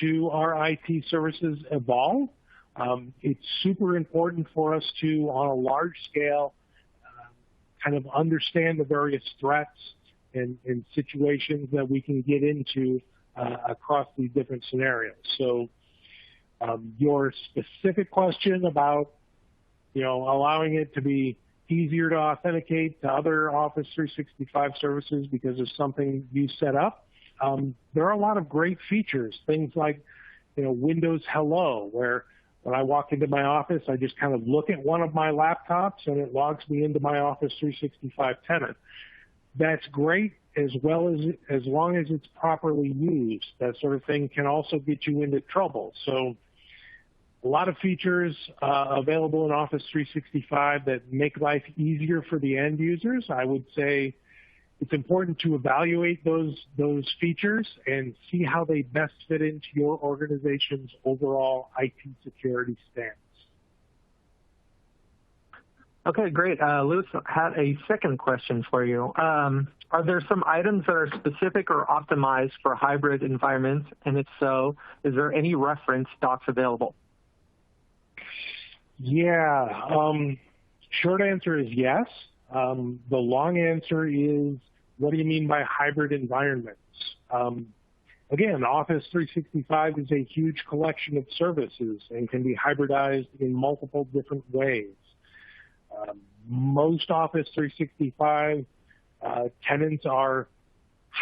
to our IT services evolve, it's super important for us to, on a large scale, kind of understand the various threats and situations that we can get into across these different scenarios. So your specific question about, allowing it to be easier to authenticate to other Office 365 services because of something you set up, there are a lot of great features, things like, Windows Hello, where when I walk into my office, I just kind of look at one of my laptops and it logs me into my Office 365 tenant. That's great as long as it's properly used. That sort of thing can also get you into trouble. So a lot of features available in Office 365 that make life easier for the end users. I would say, it's important to evaluate those features and see how they best fit into your organization's overall IT security stance. Okay, great. Lewis had a second question for you. Are there some items that are specific or optimized for hybrid environments? And if so, is there any reference docs available? Yeah, short answer is yes. The long answer is, what do you mean by hybrid environments? Again, Office 365 is a huge collection of services and can be hybridized in multiple different ways. Most Office 365 tenants are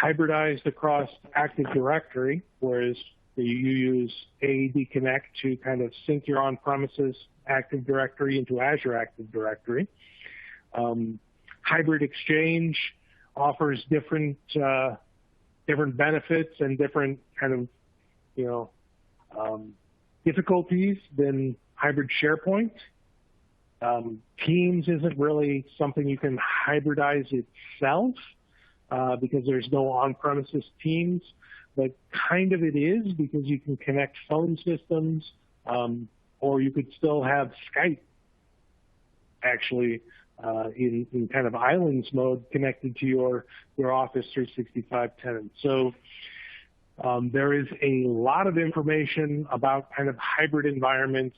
hybridized across Active Directory, whereas you use AAD Connect to kind of sync your on-premises Active Directory into Azure Active Directory. Hybrid Exchange offers different benefits and different kind of difficulties than hybrid SharePoint. Teams isn't really something you can hybridize itself because there's no on-premises Teams, but kind of it is because you can connect phone systems, or you could still have Skype actually in kind of islands mode connected to your Office 365 tenant. So there is a lot of information about kind of hybrid environments,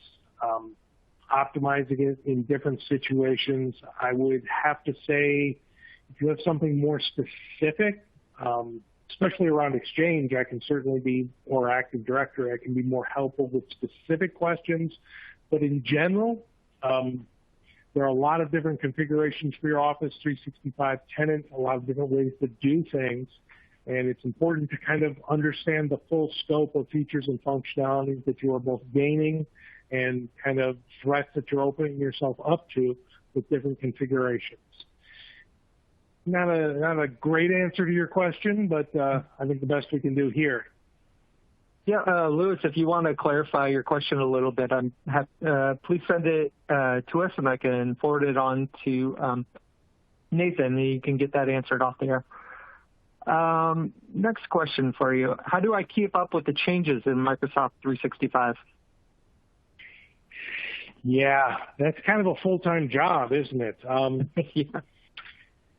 optimizing it in different situations. I would have to say, if you have something more specific, especially around Exchange, I can certainly be, or Active Directory, I can be more helpful with specific questions. But in general, there are a lot of different configurations for your Office 365 tenant, a lot of different ways to do things. And it's important to kind of understand the full scope of features and functionalities that you are both gaining and kind of threats that you're opening yourself up to with different configurations. Not a great answer to your question, but I think the best we can do here. Yeah, Lewis, if you want to clarify your question a little bit, please send it to us, and I can forward it on to Nathan, and you can get that answered off the air. Next question for you. How do I keep up with the changes in Microsoft 365? Yeah, that's kind of a full-time job, isn't it? Yeah.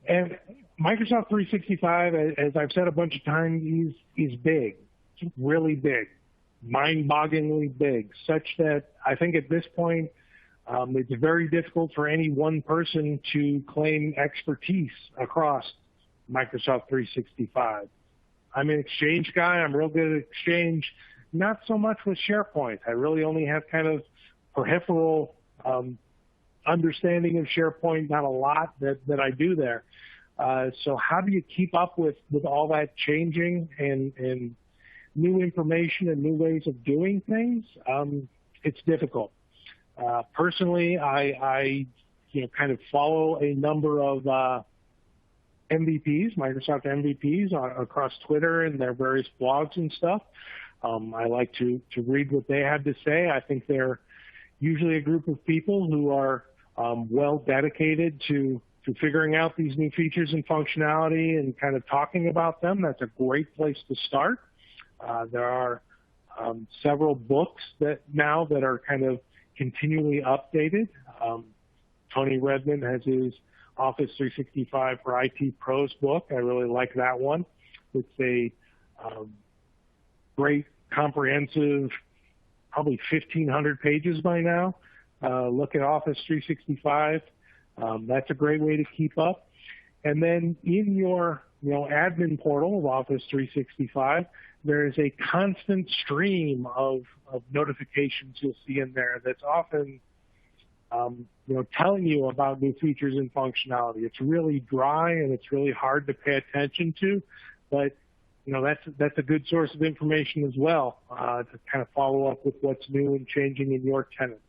And Microsoft 365, as I've said a bunch of times, is big. It's really big, mind-bogglingly big, such that I think at this point it's very difficult for any one person to claim expertise across Microsoft 365. I'm an Exchange guy. I'm real good at Exchange. Not so much with SharePoint. I really only have kind of peripheral understanding of SharePoint, not a lot that I do there. So how do you keep up with all that changing and new information and new ways of doing things? It's difficult. Personally, I kind of follow a number of MVPs, Microsoft MVPs across Twitter and their various blogs and stuff. I like to read what they have to say. I think they're usually a group of people who are well dedicated to figuring out these new features and functionality and kind of talking about them. That's a great place to start. There are several books that are kind of continually updated. Tony Redmond has his Office 365 for IT Pros book. I really like that one. It's a great, comprehensive, probably 1,500 pages by now. Look at Office 365. That's a great way to keep up. And then in your admin portal of Office 365, there is a constant stream of notifications you'll see in there that's often telling you about new features and functionality. It's really dry and it's really hard to pay attention to, but that's a good source of information as well to kind of follow up with what's new and changing in your tenant.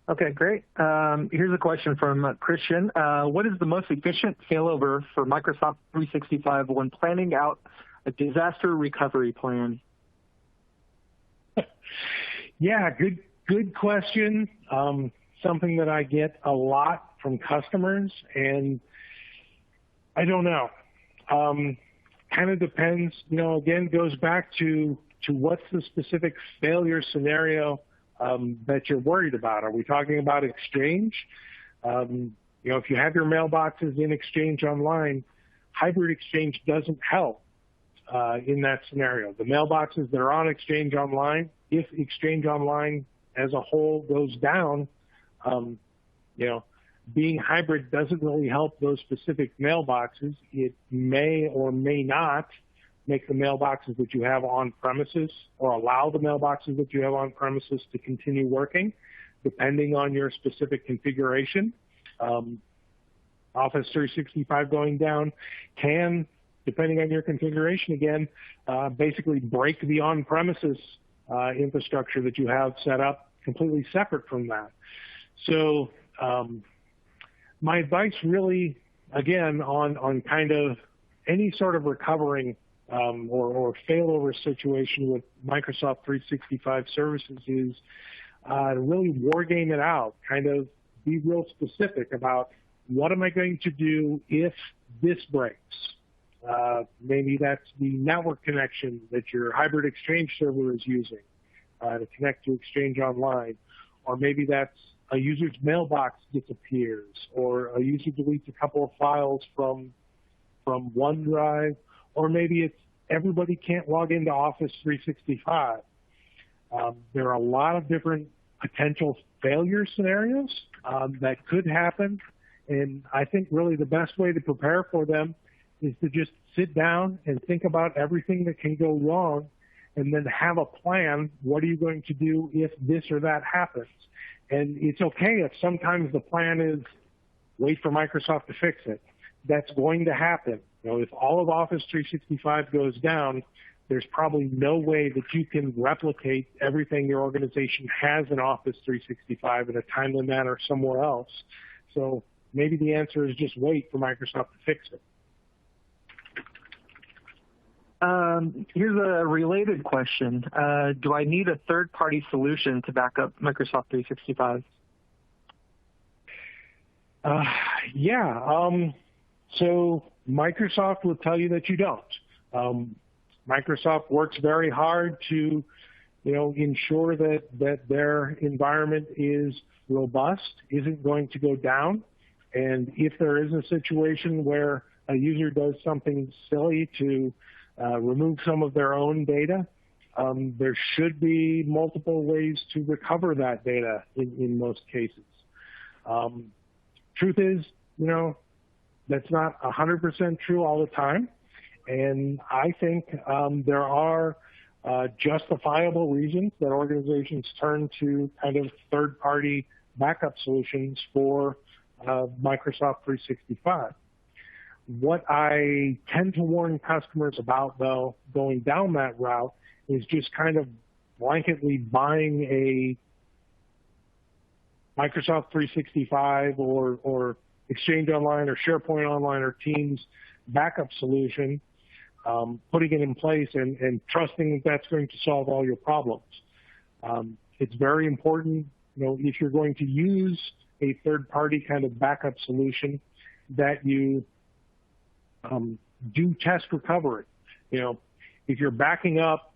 Okay, great. Here's a question from Christian. What is the most efficient failover for Microsoft 365 when planning out a disaster recovery plan? Yeah, good question. Something that I get a lot from customers, and I don't know. Kind of depends. Again, goes back to what's the specific failure scenario that you're worried about. Are we talking about Exchange? If you have your mailboxes in Exchange Online, hybrid Exchange doesn't help in that scenario. The mailboxes that are on Exchange Online, if Exchange Online as a whole goes down, being hybrid doesn't really help those specific mailboxes. It may or may not make the mailboxes that you have on premises or allow the mailboxes that you have on premises to continue working, depending on your specific configuration. Office 365 going down can, depending on your configuration again, basically break the on-premises infrastructure that you have set up completely separate from that. So my advice really, again, on kind of any sort of recovering or failover situation with Microsoft 365 services is to really war game it out, kind of be real specific about what am I going to do if this breaks. Maybe that's the network connection that your hybrid Exchange server is using to connect to Exchange Online, or maybe that's a user's mailbox disappears, or a user deletes a couple of files from OneDrive, or maybe it's everybody can't log into Office 365. There are a lot of different potential failure scenarios that could happen, and I think really the best way to prepare for them is to just sit down and think about everything that can go wrong and then have a plan. What are you going to do if this or that happens? And it's okay if sometimes the plan is wait for Microsoft to fix it. That's going to happen. If all of Office 365 goes down, there's probably no way that you can replicate everything your organization has in Office 365 in a timely manner somewhere else. So maybe the answer is just wait for Microsoft to fix it. Here's a related question. Do I need a third-party solution to back up Microsoft 365? So Microsoft will tell you that you don't. Microsoft works very hard to, ensure that their environment is robust, isn't going to go down. And if there is a situation where a user does something silly to remove some of their own data, there should be multiple ways to recover that data in most cases. Truth is, that's not 100% true all the time. And I think there are justifiable reasons that organizations turn to kind of third-party backup solutions for Microsoft 365. What I tend to warn customers about, though, going down that route is just kind of blanketly buying a Microsoft 365 or Exchange Online or SharePoint Online or Teams backup solution, putting it in place and trusting that that's going to solve all your problems. It's very important, if you're going to use a third-party kind of backup solution, that you do test recovery. If you're backing up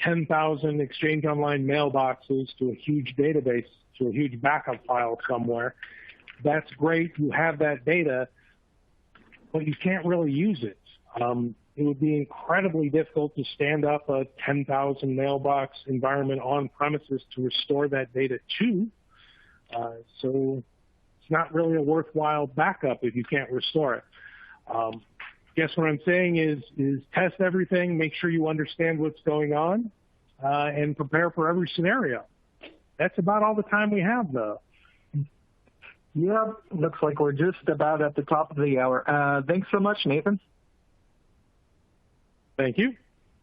10,000 Exchange Online mailboxes to a huge database, to a huge backup file somewhere, that's great. You have that data, but you can't really use it. It would be incredibly difficult to stand up a 10,000 mailbox environment on premises to restore that data to. So it's not really a worthwhile backup if you can't restore it. Guess what I'm saying is test everything, make sure you understand what's going on, and prepare for every scenario. That's about all the time we have, though. Yeah, looks like we're just about at the top of the hour. Thanks so much, Nathan. Thank you.